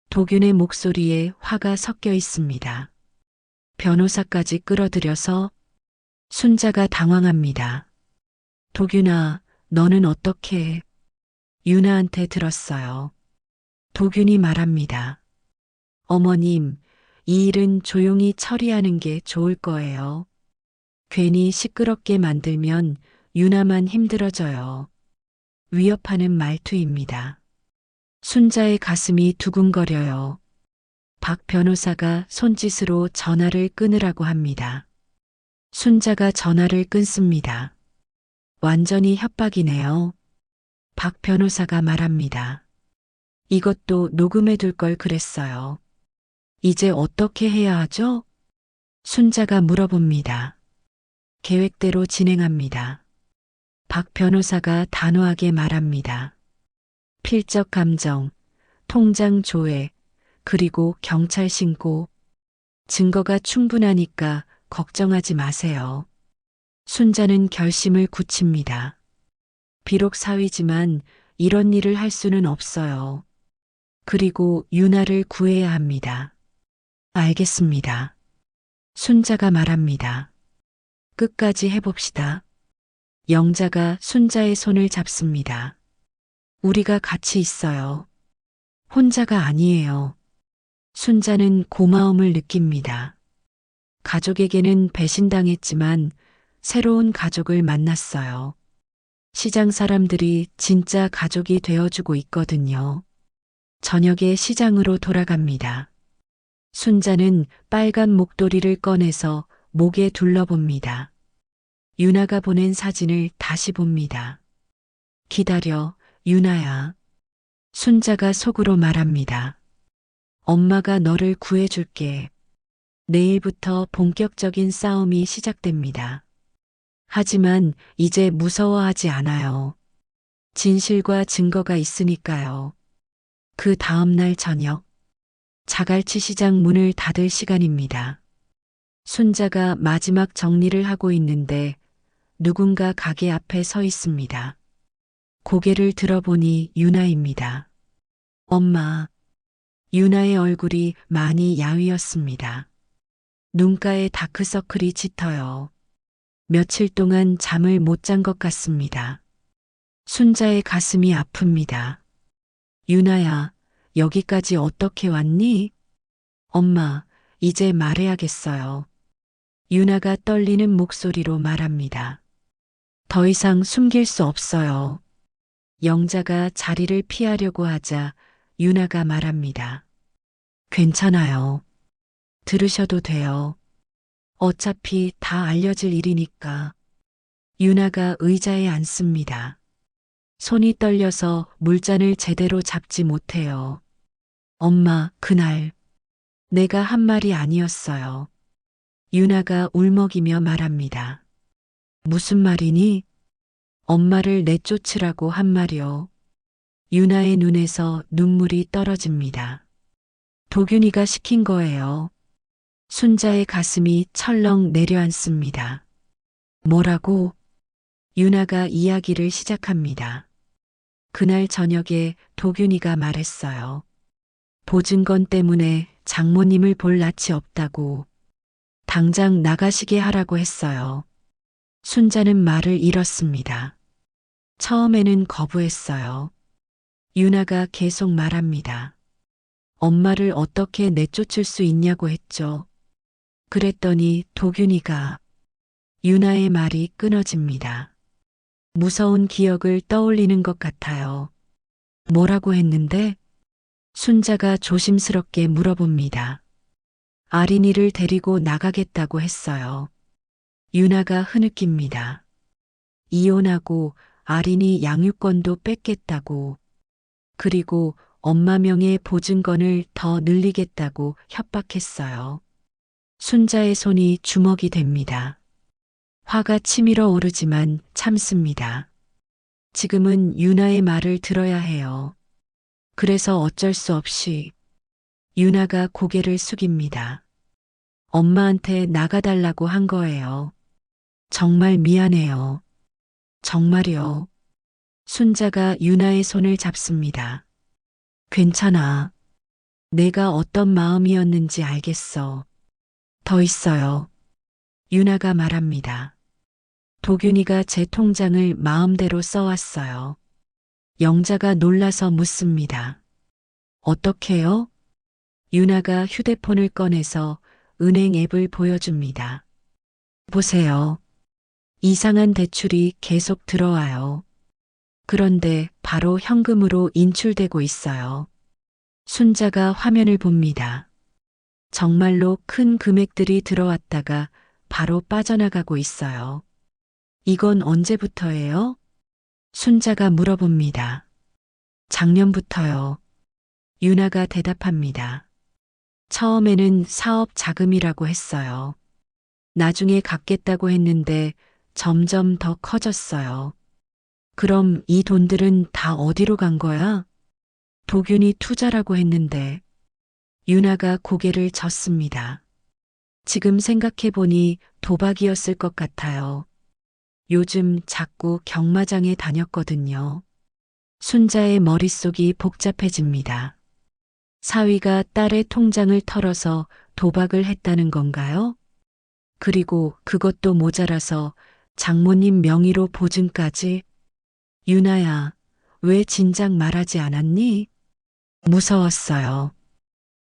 도균의 목소리에 화가 섞여 있습니다. 변호사까지 끌어들여서 순자가 당황합니다. 도균아, 너는 어떻게 유나한테 들었어요. 도균이 말합니다. 어머님, 이 일은 조용히 처리하는 게 좋을 거예요. 괜히 시끄럽게 만들면 유나만 힘들어져요. 위협하는 말투입니다. 순자의 가슴이 두근거려요. 박 변호사가 손짓으로 전화를 끊으라고 합니다. 순자가 전화를 끊습니다. 완전히 협박이네요. 박 변호사가 말합니다. 이것도 녹음해 둘 걸 그랬어요. 이제 어떻게 해야 하죠? 순자가 물어봅니다. 계획대로 진행합니다. 박 변호사가 단호하게 말합니다. 필적 감정, 통장 조회, 그리고 경찰 신고. 증거가 충분하니까 걱정하지 마세요. 순자는 결심을 굳힙니다. 비록 사위지만 이런 일을 할 수는 없어요. 그리고 유나를 구해야 합니다. 알겠습니다. 순자가 말합니다. 끝까지 해봅시다. 영자가 순자의 손을 잡습니다. 우리가 같이 있어요. 혼자가 아니에요. 순자는 고마움을 느낍니다. 가족에게는 배신당했지만 새로운 가족을 만났어요. 시장 사람들이 진짜 가족이 되어주고 있거든요. 저녁에 시장으로 돌아갑니다. 순자는 빨간 목도리를 꺼내서 목에 둘러봅니다. 유나가 보낸 사진을 다시 봅니다. 기다려, 유나야. 순자가 속으로 말합니다. 엄마가 너를 구해줄게. 내일부터 본격적인 싸움이 시작됩니다. 하지만 이제 무서워하지 않아요. 진실과 증거가 있으니까요. 그 다음날 저녁, 자갈치 시장 문을 닫을 시간입니다. 순자가 마지막 정리를 하고 있는데 누군가 가게 앞에 서 있습니다. 고개를 들어보니 유나입니다. 엄마. 유나의 얼굴이 많이 야위었습니다. 눈가에 다크서클이 짙어요. 며칠 동안 잠을 못 잔 것 같습니다. 순자의 가슴이 아픕니다. 유나야, 여기까지 어떻게 왔니? 엄마, 이제 말해야겠어요. 유나가 떨리는 목소리로 말합니다. 더 이상 숨길 수 없어요. 영자가 자리를 피하려고 하자 유나가 말합니다. 괜찮아요. 들으셔도 돼요. 어차피 다 알려질 일이니까. 유나가 의자에 앉습니다. 손이 떨려서 물잔을 제대로 잡지 못해요. 엄마, 그날 내가 한 말이 아니었어요. 유나가 울먹이며 말합니다. 무슨 말이니? 엄마를 내쫓으라고 한 말이요. 유나의 눈에서 눈물이 떨어집니다. 도균이가 시킨 거예요. 순자의 가슴이 철렁 내려앉습니다. 뭐라고? 유나가 이야기를 시작합니다. 그날 저녁에 도균이가 말했어요. 보증건 때문에 장모님을 볼 낯이 없다고 당장 나가시게 하라고 했어요. 순자는 말을 잃었습니다. 처음에는 거부했어요. 유나가 계속 말합니다. 엄마를 어떻게 내쫓을 수 있냐고 했죠. 그랬더니 도균이가 유나의 말이 끊어집니다. 무서운 기억을 떠올리는 것 같아요. 뭐라고 했는데? 순자가 조심스럽게 물어봅니다. 아린이를 데리고 나가겠다고 했어요. 유나가 흐느낍니다. 이혼하고 아린이 양육권도 뺏겠다고. 그리고 엄마 명의 보증건을 더 늘리겠다고 협박했어요. 순자의 손이 주먹이 됩니다. 화가 치밀어 오르지만 참습니다. 지금은 유나의 말을 들어야 해요. 그래서 어쩔 수 없이 유나가 고개를 숙입니다. 엄마한테 나가달라고 한 거예요. 정말 미안해요. 정말요. 순자가 유나의 손을 잡습니다. 괜찮아. 내가 어떤 마음이었는지 알겠어. 더 있어요. 유나가 말합니다. 도균이가 제 통장을 마음대로 써왔어요. 영자가 놀라서 묻습니다. 어떻게요? 유나가 휴대폰을 꺼내서 은행 앱을 보여줍니다. 보세요. 이상한 대출이 계속 들어와요. 그런데 바로 현금으로 인출되고 있어요. 순자가 화면을 봅니다. 정말로 큰 금액들이 들어왔다가 바로 빠져나가고 있어요. 이건 언제부터예요? 순자가 물어봅니다. 작년부터요. 유나가 대답합니다. 처음에는 사업 자금이라고 했어요. 나중에 갚겠다고 했는데 점점 더 커졌어요. 그럼 이 돈들은 다 어디로 간 거야? 도균이 투자라고 했는데. 유나가 고개를 젓습니다. 지금 생각해보니 도박이었을 것 같아요. 요즘 자꾸 경마장에 다녔거든요. 순자의 머릿속이 복잡해집니다. 사위가 딸의 통장을 털어서 도박을 했다는 건가요? 그리고 그것도 모자라서 장모님 명의로 보증까지? 유나야, 왜 진작 말하지 않았니? 무서웠어요.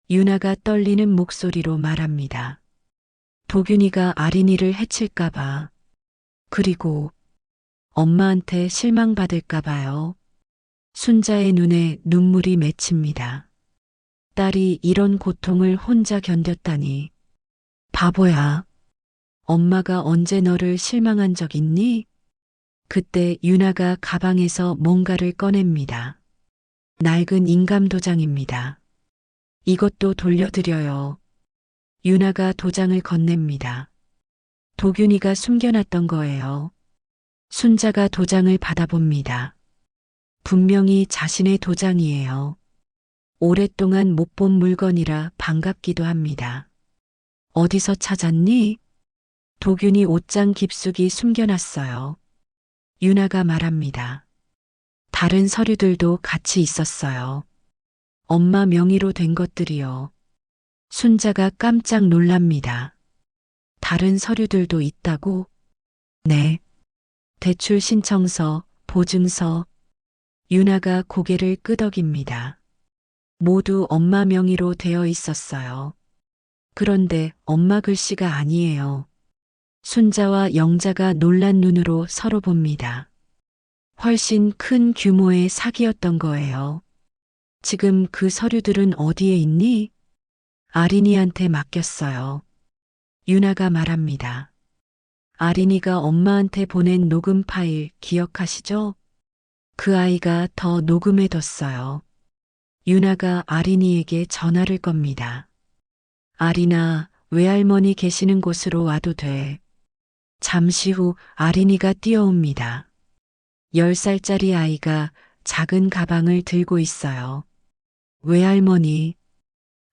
유나가 떨리는 목소리로 말합니다. 도균이가 아린이를 해칠까봐. 그리고 엄마한테 실망받을까 봐요. 순자의 눈에 눈물이 맺힙니다. 딸이 이런 고통을 혼자 견뎠다니. 바보야. 엄마가 언제 너를 실망한 적 있니? 그때 유나가 가방에서 뭔가를 꺼냅니다. 낡은 인감 도장입니다. 이것도 돌려드려요. 유나가 도장을 건넵니다. 도균이가 숨겨놨던 거예요. 순자가 도장을 받아봅니다. 분명히 자신의 도장이에요. 오랫동안 못 본 물건이라 반갑기도 합니다. 어디서 찾았니? 도균이 옷장 깊숙이 숨겨놨어요. 유나가 말합니다. 다른 서류들도 같이 있었어요. 엄마 명의로 된 것들이요. 순자가 깜짝 놀랍니다. 다른 서류들도 있다고? 네. 대출 신청서, 보증서. 유나가 고개를 끄덕입니다. 모두 엄마 명의로 되어 있었어요. 그런데 엄마 글씨가 아니에요. 순자와 영자가 놀란 눈으로 서로 봅니다. 훨씬 큰 규모의 사기였던 거예요. 지금 그 서류들은 어디에 있니? 아린이한테 맡겼어요. 유나가 말합니다. 아린이가 엄마한테 보낸 녹음 파일 기억하시죠? 그 아이가 더 녹음해뒀어요. 유나가 아린이에게 전화를 겁니다. 아린아, 외할머니 계시는 곳으로 와도 돼. 잠시 후 아린이가 뛰어옵니다. 10살짜리 아이가 작은 가방을 들고 있어요. 외할머니.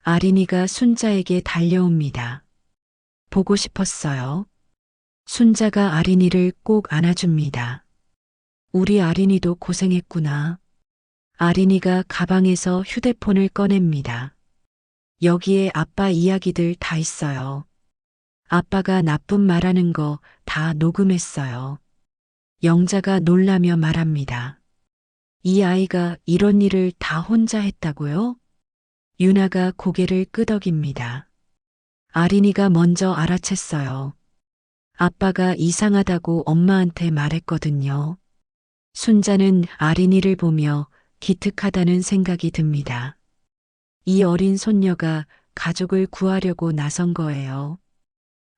아린이가 순자에게 달려옵니다. 보고 싶었어요. 순자가 아린이를 꼭 안아줍니다. 우리 아린이도 고생했구나. 아린이가 가방에서 휴대폰을 꺼냅니다. 여기에 아빠 이야기들 다 있어요. 아빠가 나쁜 말하는 거 다 녹음했어요. 영자가 놀라며 말합니다. 이 아이가 이런 일을 다 혼자 했다고요? 유나가 고개를 끄덕입니다. 아린이가 먼저 알아챘어요. 아빠가 이상하다고 엄마한테 말했거든요. 순자는 아린이를 보며 기특하다는 생각이 듭니다. 이 어린 손녀가 가족을 구하려고 나선 거예요.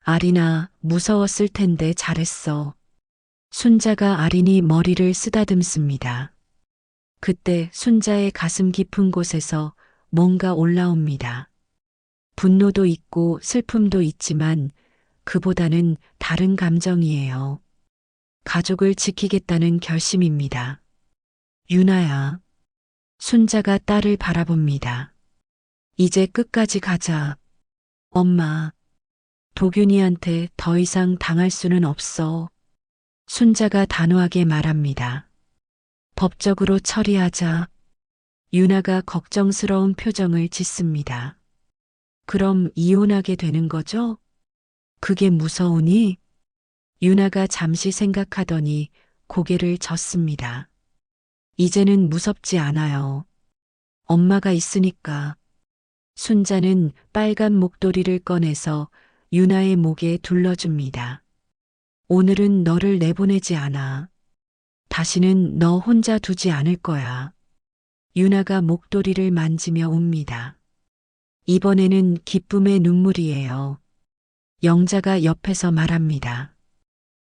아린아, 무서웠을 텐데 잘했어. 순자가 아린이 머리를 쓰다듬습니다. 그때 순자의 가슴 깊은 곳에서 뭔가 올라옵니다. 분노도 있고 슬픔도 있지만 그보다는 다른 감정이에요. 가족을 지키겠다는 결심입니다. 유나야. 순자가 딸을 바라봅니다. 이제 끝까지 가자. 엄마. 도균이한테 더 이상 당할 수는 없어. 순자가 단호하게 말합니다. 법적으로 처리하자. 유나가 걱정스러운 표정을 짓습니다. 그럼 이혼하게 되는 거죠? 그게 무서우니? 유나가 잠시 생각하더니 고개를 젓습니다. 이제는 무섭지 않아요. 엄마가 있으니까. 순자는 빨간 목도리를 꺼내서 유나의 목에 둘러줍니다. 오늘은 너를 내보내지 않아. 다시는 너 혼자 두지 않을 거야. 유나가 목도리를 만지며 웁니다. 이번에는 기쁨의 눈물이에요. 영자가 옆에서 말합니다.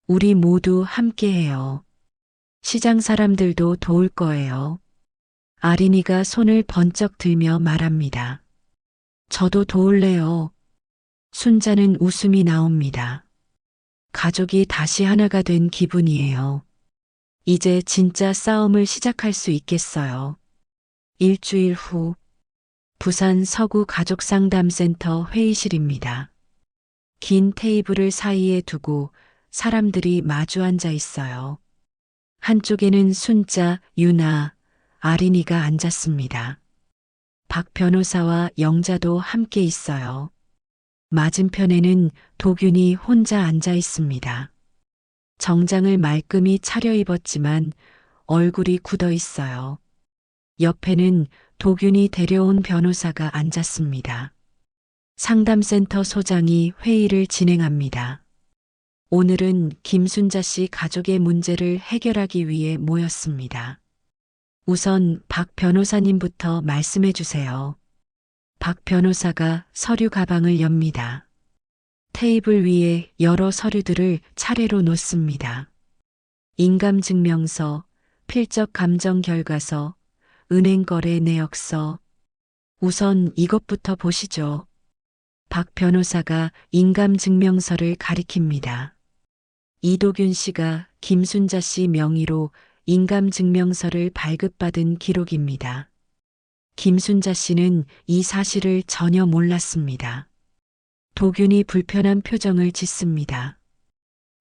우리 모두 함께해요. 시장 사람들도 도울 거예요. 아린이가 손을 번쩍 들며 말합니다. 저도 도울래요. 순자는 웃음이 나옵니다. 가족이 다시 하나가 된 기분이에요. 이제 진짜 싸움을 시작할 수 있겠어요. 일주일 후, 부산 서구 가족상담센터 회의실입니다. 긴 테이블을 사이에 두고 사람들이 마주 앉아 있어요. 한쪽에는 순자, 유나, 아린이가 앉았습니다. 박 변호사와 영자도 함께 있어요. 맞은편에는 도균이 혼자 앉아 있습니다. 정장을 말끔히 차려입었지만 얼굴이 굳어 있어요. 옆에는 도균이 데려온 변호사가 앉았습니다. 상담센터 소장이 회의를 진행합니다. 오늘은 김순자 씨 가족의 문제를 해결하기 위해 모였습니다. 우선 박 변호사님부터 말씀해 주세요. 박 변호사가 서류 가방을 엽니다. 테이블 위에 여러 서류들을 차례로 놓습니다. 인감증명서, 필적 감정 결과서, 은행거래 내역서. 우선 이것부터 보시죠. 박 변호사가 인감증명서를 가리킵니다. 이도균 씨가 김순자 씨 명의로 인감증명서를 발급받은 기록입니다. 김순자 씨는 이 사실을 전혀 몰랐습니다. 도균이 불편한 표정을 짓습니다.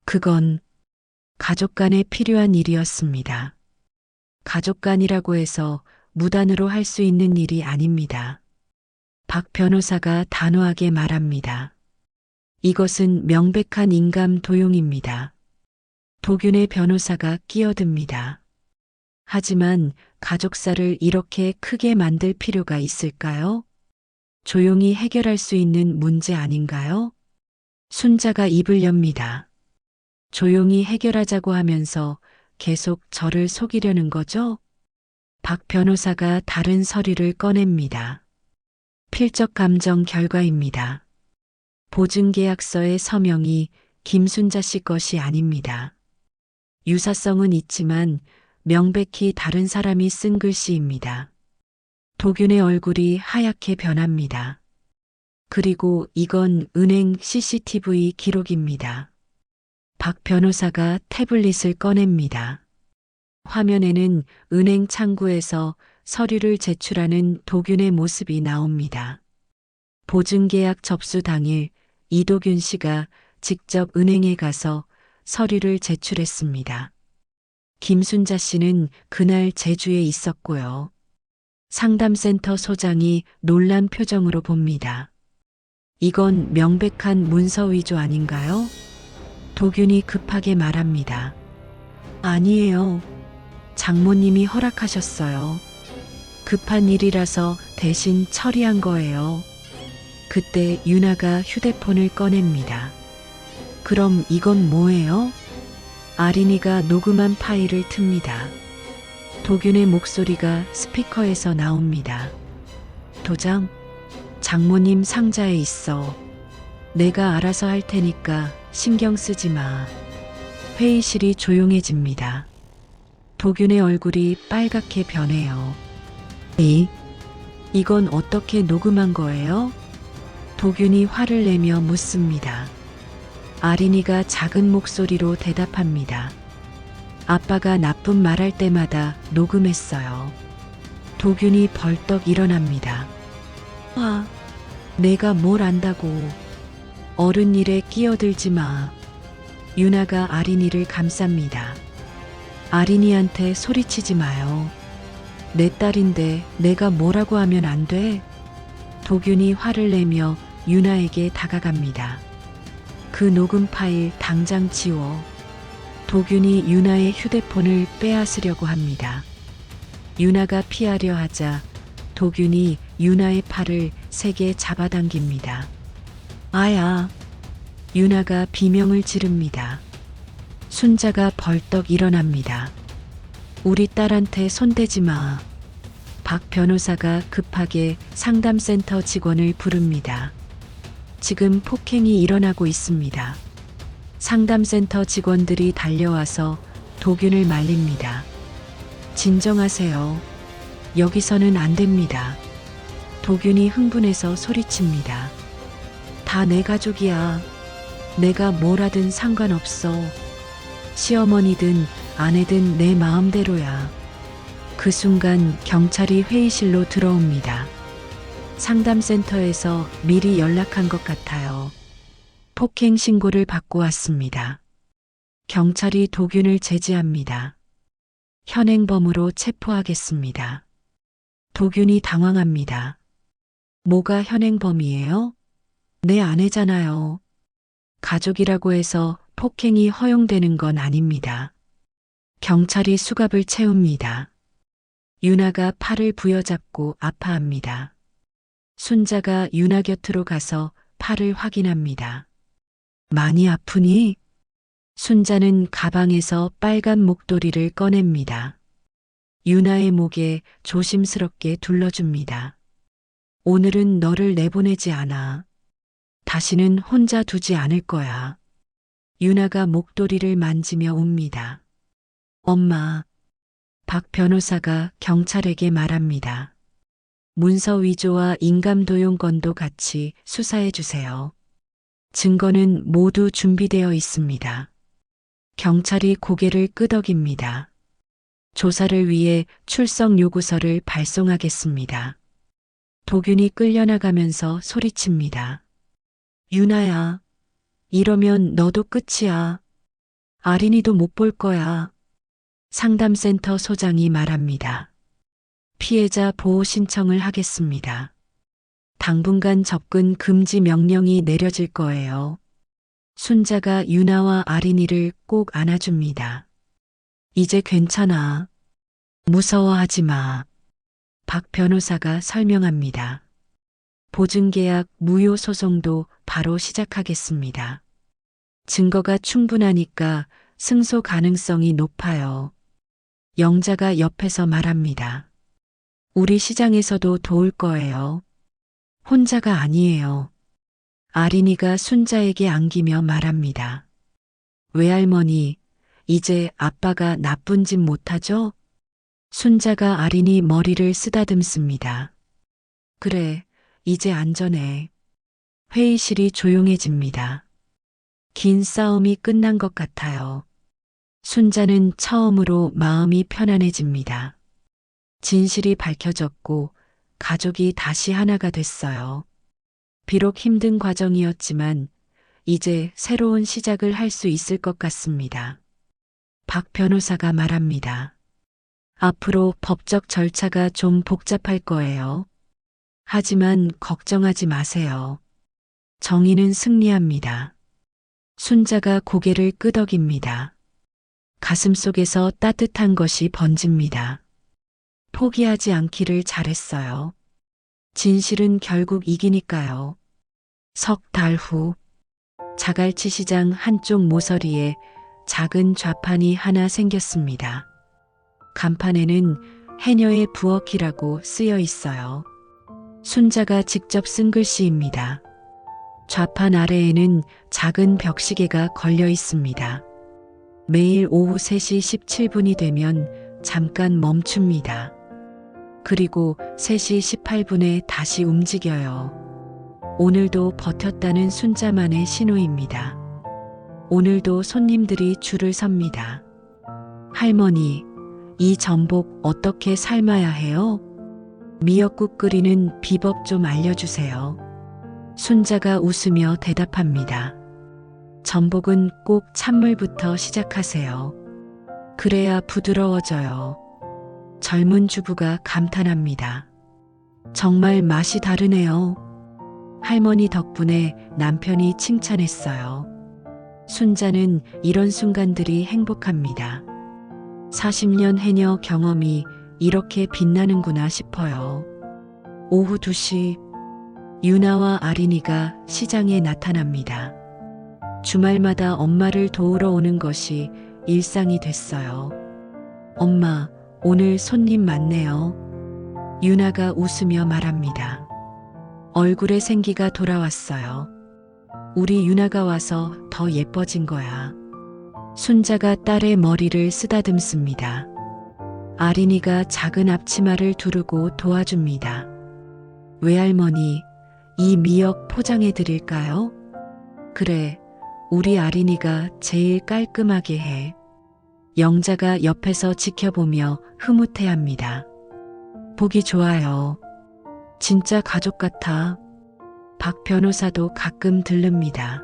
그건 가족 간에 필요한 일이었습니다. 가족 간이라고 해서 무단으로 할 수 있는 일이 아닙니다. 박 변호사가 단호하게 말합니다. 이것은 명백한 인감 도용입니다. 도균의 변호사가 끼어듭니다. 하지만 가족사를 이렇게 크게 만들 필요가 있을까요? 조용히 해결할 수 있는 문제 아닌가요? 순자가 입을 엽니다. 조용히 해결하자고 하면서 계속 저를 속이려는 거죠? 박 변호사가 다른 서류를 꺼냅니다. 필적 감정 결과입니다. 보증계약서의 서명이 김순자 씨 것이 아닙니다. 유사성은 있지만 명백히 다른 사람이 쓴 글씨입니다. 도균의 얼굴이 하얗게 변합니다. 그리고 이건 은행 CCTV 기록입니다. 박 변호사가 태블릿을 꺼냅니다. 화면에는 은행 창구에서 서류를 제출하는 도균의 모습이 나옵니다. 보증계약 접수 당일 이도균 씨가 직접 은행에 가서 서류를 제출했습니다. 김순자 씨는 그날 제주에 있었고요. 상담센터 소장이 놀란 표정으로 봅니다. 이건 명백한 문서 위조 아닌가요? 도균이 급하게 말합니다. 아니에요. 장모님이 허락하셨어요. 급한 일이라서 대신 처리한 거예요. 그때 유나가 휴대폰을 꺼냅니다. 그럼 이건 뭐예요? 아린이가 녹음한 파일을 틉니다. 도균의 목소리가 스피커에서 나옵니다. 도장, 장모님 상자에 있어. 내가 알아서 할 테니까 신경 쓰지 마. 회의실이 조용해집니다. 도균의 얼굴이 빨갛게 변해요. 이건 어떻게 녹음한 거예요? 도균이 화를 내며 묻습니다. 아린이가 작은 목소리로 대답합니다. 아빠가 나쁜 말할 때마다 녹음했어요. 도균이 벌떡 일어납니다. 내가 뭘 안다고. 어른 일에 끼어들지 마. 유나가 아린이를 감쌉니다. 아린이한테 소리치지 마요. 내 딸인데 내가 뭐라고 하면 안 돼? 도균이 화를 내며 유나에게 다가갑니다. 그 녹음 파일 당장 지워. 도균이 유나의 휴대폰을 빼앗으려고 합니다. 유나가 피하려 하자 도균이 유나의 팔을 세게 잡아당깁니다. 아야. 유나가 비명을 지릅니다. 순자가 벌떡 일어납니다. 우리 딸한테 손대지 마. 박 변호사가 급하게 상담센터 직원을 부릅니다. 지금 폭행이 일어나고 있습니다. 상담센터 직원들이 달려와서 도균을 말립니다. 진정하세요. 여기서는 안 됩니다. 도균이 흥분해서 소리칩니다. 다 내 가족이야. 내가 뭘 하든 상관없어. 시어머니든 아내든 내 마음대로야. 그 순간 경찰이 회의실로 들어옵니다. 상담센터에서 미리 연락한 것 같아요. 폭행 신고를 받고 왔습니다. 경찰이 도균을 제지합니다. 현행범으로 체포하겠습니다. 도균이 당황합니다. 뭐가 현행범이에요? 내 아내잖아요. 가족이라고 해서 폭행이 허용되는 건 아닙니다. 경찰이 수갑을 채웁니다. 유나가 팔을 부여잡고 아파합니다. 순자가 유나 곁으로 가서 팔을 확인합니다. 많이 아프니? 순자는 가방에서 빨간 목도리를 꺼냅니다. 유나의 목에 조심스럽게 둘러줍니다. 오늘은 너를 내보내지 않아. 다시는 혼자 두지 않을 거야. 유나가 목도리를 만지며 웁니다. 엄마, 박 변호사가 경찰에게 말합니다. 문서 위조와 인감도용 건도 같이 수사해 주세요. 증거는 모두 준비되어 있습니다. 경찰이 고개를 끄덕입니다. 조사를 위해 출석 요구서를 발송하겠습니다. 도균이 끌려나가면서 소리칩니다. 유나야, 이러면 너도 끝이야. 아린이도 못 볼 거야. 상담센터 소장이 말합니다. 피해자 보호 신청을 하겠습니다. 당분간 접근 금지 명령이 내려질 거예요. 순자가 유나와 아린이를 꼭 안아줍니다. 이제 괜찮아. 무서워하지 마. 박 변호사가 설명합니다. 보증계약 무효 소송도 바로 시작하겠습니다. 증거가 충분하니까 승소 가능성이 높아요. 영자가 옆에서 말합니다. 우리 시장에서도 도울 거예요. 혼자가 아니에요. 아린이가 순자에게 안기며 말합니다. 외할머니, 이제 아빠가 나쁜 짓 못하죠? 순자가 아린이 머리를 쓰다듬습니다. 그래, 이제 안전해. 회의실이 조용해집니다. 긴 싸움이 끝난 것 같아요. 순자는 처음으로 마음이 편안해집니다. 진실이 밝혀졌고 가족이 다시 하나가 됐어요. 비록 힘든 과정이었지만 이제 새로운 시작을 할 수 있을 것 같습니다. 박 변호사가 말합니다. 앞으로 법적 절차가 좀 복잡할 거예요. 하지만 걱정하지 마세요. 정의는 승리합니다. 순자가 고개를 끄덕입니다. 가슴속에서 따뜻한 것이 번집니다. 포기하지 않기를 잘했어요. 진실은 결국 이기니까요. 석 달 후, 자갈치 시장 한쪽 모서리에 작은 좌판이 하나 생겼습니다. 간판에는 해녀의 부엌이라고 쓰여 있어요. 순자가 직접 쓴 글씨입니다. 좌판 아래에는 작은 벽시계가 걸려 있습니다. 매일 오후 3시 17분이 되면 잠깐 멈춥니다. 그리고 3시 18분에 다시 움직여요. 오늘도 버텼다는 순자만의 신호입니다. 오늘도 손님들이 줄을 섭니다. 할머니, 이 전복 어떻게 삶아야 해요? 미역국 끓이는 비법 좀 알려주세요. 순자가 웃으며 대답합니다. 전복은 꼭 찬물부터 시작하세요. 그래야 부드러워져요. 젊은 주부가 감탄합니다. 정말 맛이 다르네요. 할머니 덕분에 남편이 칭찬했어요. 순자는 이런 순간들이 행복합니다. 40년 해녀 경험이 이렇게 빛나는구나 싶어요. 오후 2시, 유나와 아린이가 시장에 나타납니다. 주말마다 엄마를 도우러 오는 것이 일상이 됐어요. 엄마, 오늘 손님 많네요. 유나가 웃으며 말합니다. 얼굴에 생기가 돌아왔어요. 우리 유나가 와서 더 예뻐진 거야. 순자가 딸의 머리를 쓰다듬습니다. 아린이가 작은 앞치마를 두르고 도와줍니다. 외할머니, 이 미역 포장해 드릴까요? 그래, 우리 아린이가 제일 깔끔하게 해. 영자가 옆에서 지켜보며 흐뭇해합니다. 보기 좋아요. 진짜 가족 같아. 박 변호사도 가끔 들릅니다.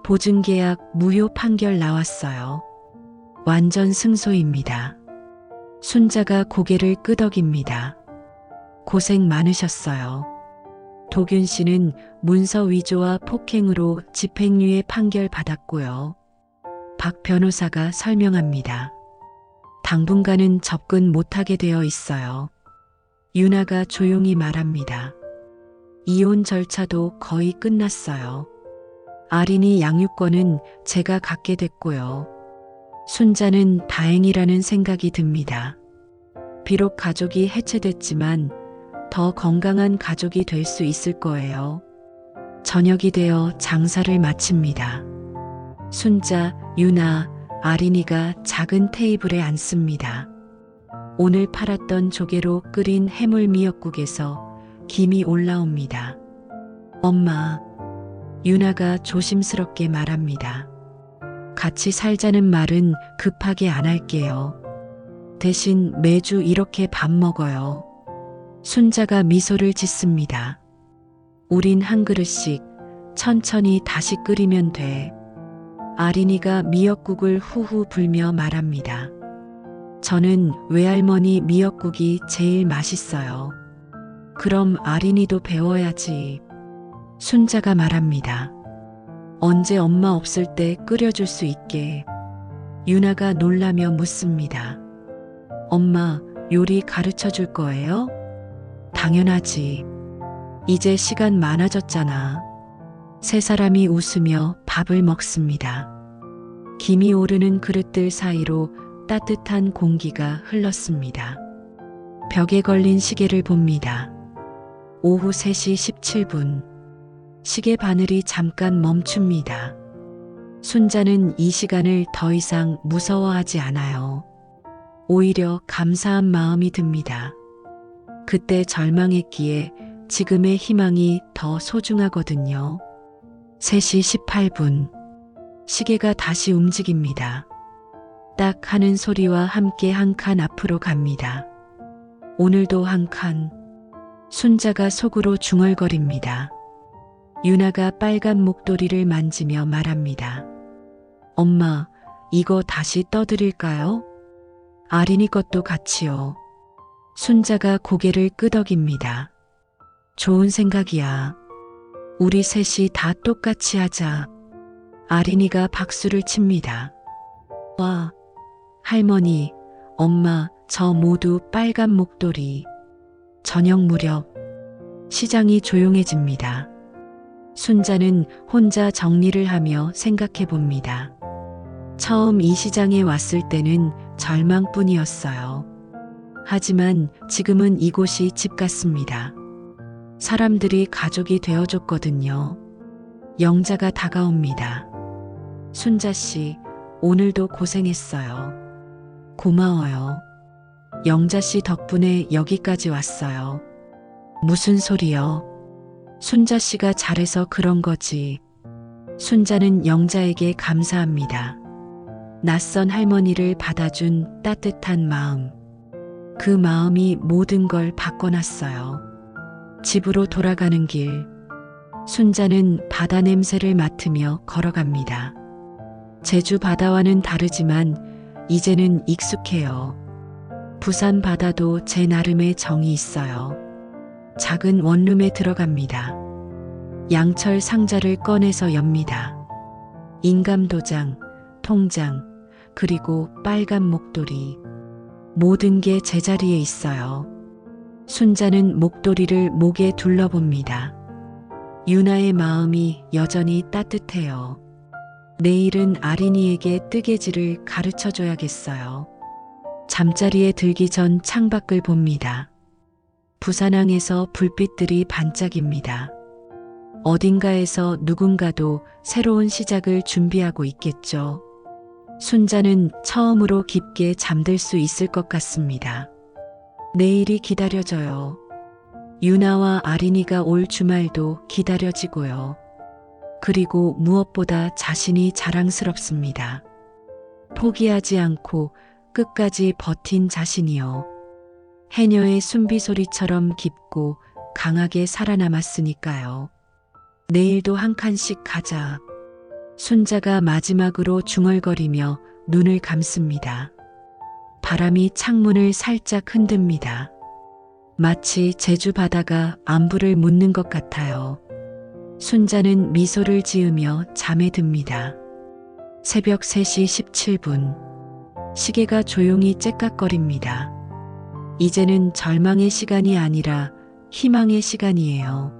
보증계약 무효 판결 나왔어요. 완전 승소입니다. 순자가 고개를 끄덕입니다. 고생 많으셨어요. 도균 씨는 문서 위조와 폭행으로 집행유예 판결 받았고요. 박 변호사가 설명합니다. 당분간은 접근 못하게 되어 있어요. 유나가 조용히 말합니다. 이혼 절차도 거의 끝났어요. 아린이 양육권은 제가 갖게 됐고요. 순자는 다행이라는 생각이 듭니다. 비록 가족이 해체됐지만 더 건강한 가족이 될 수 있을 거예요. 저녁이 되어 장사를 마칩니다. 순자, 유나, 아린이가 작은 테이블에 앉습니다. 오늘 팔았던 조개로 끓인 해물 미역국에서 김이 올라옵니다. 엄마, 유나가 조심스럽게 말합니다. 같이 살자는 말은 급하게 안 할게요. 대신 매주 이렇게 밥 먹어요. 순자가 미소를 짓습니다. 우린 한 그릇씩 천천히 다시 끓이면 돼. 아린이가 미역국을 후후 불며 말합니다. 저는 외할머니 미역국이 제일 맛있어요. 그럼 아린이도 배워야지. 순자가 말합니다. 언제 엄마 없을 때 끓여줄 수 있게. 유나가 놀라며 묻습니다. 엄마, 요리 가르쳐 줄 거예요? 당연하지. 이제 시간 많아졌잖아. 세 사람이 웃으며 밥을 먹습니다. 김이 오르는 그릇들 사이로 따뜻한 공기가 흘렀습니다. 벽에 걸린 시계를 봅니다. 오후 3시 17분. 시계 바늘이 잠깐 멈춥니다. 순자는 이 시간을 더 이상 무서워하지 않아요. 오히려 감사한 마음이 듭니다. 그때 절망했기에 지금의 희망이 더 소중하거든요. 3시 18분. 시계가 다시 움직입니다. 딱 하는 소리와 함께 한 칸 앞으로 갑니다. 오늘도 한 칸. 순자가 속으로 중얼거립니다. 유나가 빨간 목도리를 만지며 말합니다. 엄마, 이거 다시 떠드릴까요? 아린이 것도 같이요. 순자가 고개를 끄덕입니다. 좋은 생각이야. 우리 셋이 다 똑같이 하자. 아린이가 박수를 칩니다. 와, 할머니, 엄마, 저 모두 빨간 목도리. 저녁 무렵 시장이 조용해집니다. 순자는 혼자 정리를 하며 생각해 봅니다. 처음 이 시장에 왔을 때는 절망뿐이었어요. 하지만 지금은 이곳이 집 같습니다. 사람들이 가족이 되어줬거든요. 영자가 다가옵니다. 순자 씨, 오늘도 고생했어요. 고마워요. 영자 씨 덕분에 여기까지 왔어요. 무슨 소리요? 순자 씨가 잘해서 그런 거지. 순자는 영자에게 감사합니다. 낯선 할머니를 받아준 따뜻한 마음. 그 마음이 모든 걸 바꿔놨어요. 집으로 돌아가는 길. 순자는 바다 냄새를 맡으며 걸어갑니다. 제주 바다와는 다르지만 이제는 익숙해요. 부산 바다도 제 나름의 정이 있어요. 작은 원룸에 들어갑니다. 양철 상자를 꺼내서 엽니다. 인감도장, 통장, 그리고 빨간 목도리. 모든 게 제자리에 있어요. 순자는 목도리를 목에 둘러봅니다. 유나의 마음이 여전히 따뜻해요. 내일은 아린이에게 뜨개질을 가르쳐 줘야겠어요. 잠자리에 들기 전 창밖을 봅니다. 부산항에서 불빛들이 반짝입니다. 어딘가에서 누군가도 새로운 시작을 준비하고 있겠죠. 순자는 처음으로 깊게 잠들 수 있을 것 같습니다. 내일이 기다려져요. 유나와 아린이가 올 주말도 기다려지고요. 그리고 무엇보다 자신이 자랑스럽습니다. 포기하지 않고 끝까지 버틴 자신이요. 해녀의 숨비 소리처럼 깊고 강하게 살아남았으니까요. 내일도 한 칸씩 가자. 순자가 마지막으로 중얼거리며 눈을 감습니다. 바람이 창문을 살짝 흔듭니다. 마치 제주 바다가 안부를 묻는 것 같아요. 순자는 미소를 지으며 잠에 듭니다. 새벽 3시 17분. 시계가 조용히 째깍거립니다. 이제는 절망의 시간이 아니라 희망의 시간이에요.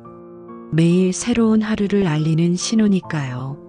매일 새로운 하루를 알리는 신호니까요.